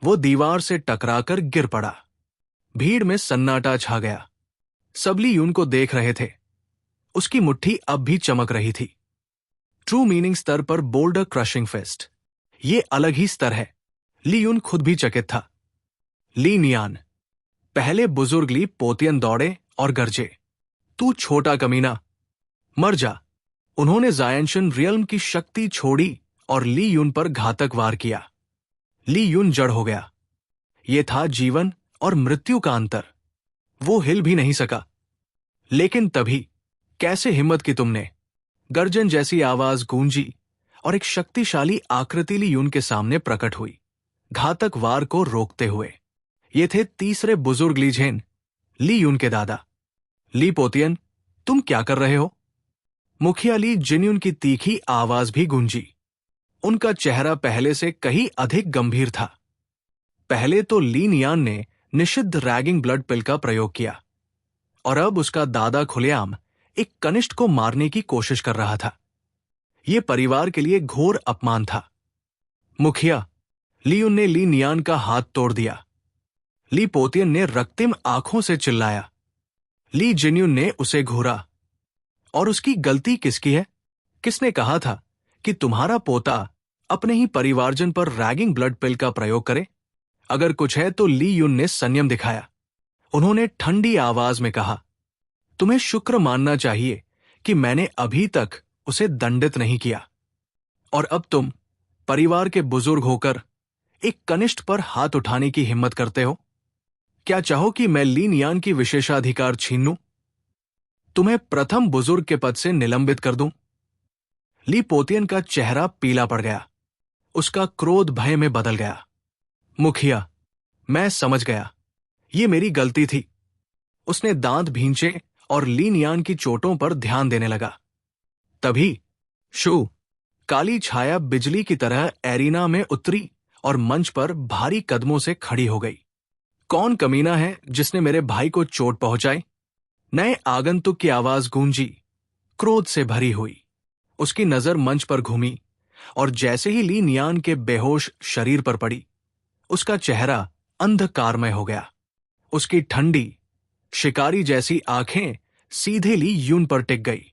वो दीवार से टकराकर गिर पड़ा। भीड़ में सन्नाटा छा गया। सब ली यून को देख रहे थे। उसकी मुट्ठी अब भी चमक रही थी। ट्रू मीनिंग स्तर पर बोल्डर क्रशिंग फिस्ट। ये अलग ही स्तर है। ली यून खुद भी चकित था। ली नियान। पहले बुजुर्ग ली पोतियन दौड़े और गरजे, तू छोटा कमीना, मर जा। उन्होंने जायंशन रियल्म की शक्ति छोड़ी और ली यून पर घातक वार किया। ली यून जड़ हो गया। यह था जीवन और मृत्यु का अंतर। वो हिल भी नहीं सका। लेकिन तभी, कैसे हिम्मत की तुमने? गर्जन जैसी आवाज गूंजी और एक शक्तिशाली आकृति ली यून के सामने प्रकट हुई, घातक वार को रोकते हुए। ये थे तीसरे बुजुर्ग ली झेन, ली यून के दादा। ली पोतियन, तुम क्या कर रहे हो? मुखिया ली जिन्यून की तीखी आवाज भी गूंजी। उनका चेहरा पहले से कहीं अधिक गंभीर था। पहले तो ली नियान ने निषिद्ध रैगिंग ब्लड पिल का प्रयोग किया, और अब उसका दादा खुलेआम एक कनिष्ठ को मारने की कोशिश कर रहा था। यह परिवार के लिए घोर अपमान था। मुखिया, ली यून ने ली नियान का हाथ तोड़ दिया। ली पोतियन ने रक्तिम आंखों से चिल्लाया। ली जिन्यून ने उसे घूरा। और उसकी गलती किसकी है? किसने कहा था कि तुम्हारा पोता अपने ही परिवारजन पर रैगिंग ब्लड पिल का प्रयोग करे? अगर कुछ है तो ली यून ने संयम दिखाया। उन्होंने ठंडी आवाज में कहा, तुम्हें शुक्र मानना चाहिए कि मैंने अभी तक उसे दंडित नहीं किया, और अब तुम परिवार के बुजुर्ग होकर एक कनिष्ठ पर हाथ उठाने की हिम्मत करते हो। क्या चाहो कि मैं ली नियान की विशेषाधिकार छीन लूं? तुम्हें प्रथम बुजुर्ग के पद से निलंबित कर दूं? ली पोतियन का चेहरा पीला पड़ गया। उसका क्रोध भय में बदल गया। मुखिया, मैं समझ गया, ये मेरी गलती थी। उसने दांत भींचे और ली नियान की चोटों पर ध्यान देने लगा। तभी शू, काली छाया बिजली की तरह एरिना में उतरी और मंच पर भारी कदमों से खड़ी हो गई। कौन कमीना है जिसने मेरे भाई को चोट पहुंचाई? नए आगंतुक की आवाज गूंजी, क्रोध से भरी हुई। उसकी नजर मंच पर घूमी, और जैसे ही ली नियान के बेहोश शरीर पर पड़ी, उसका चेहरा अंधकारमय हो गया। उसकी ठंडी, शिकारी जैसी आंखें सीधे ली यून पर टिक गई।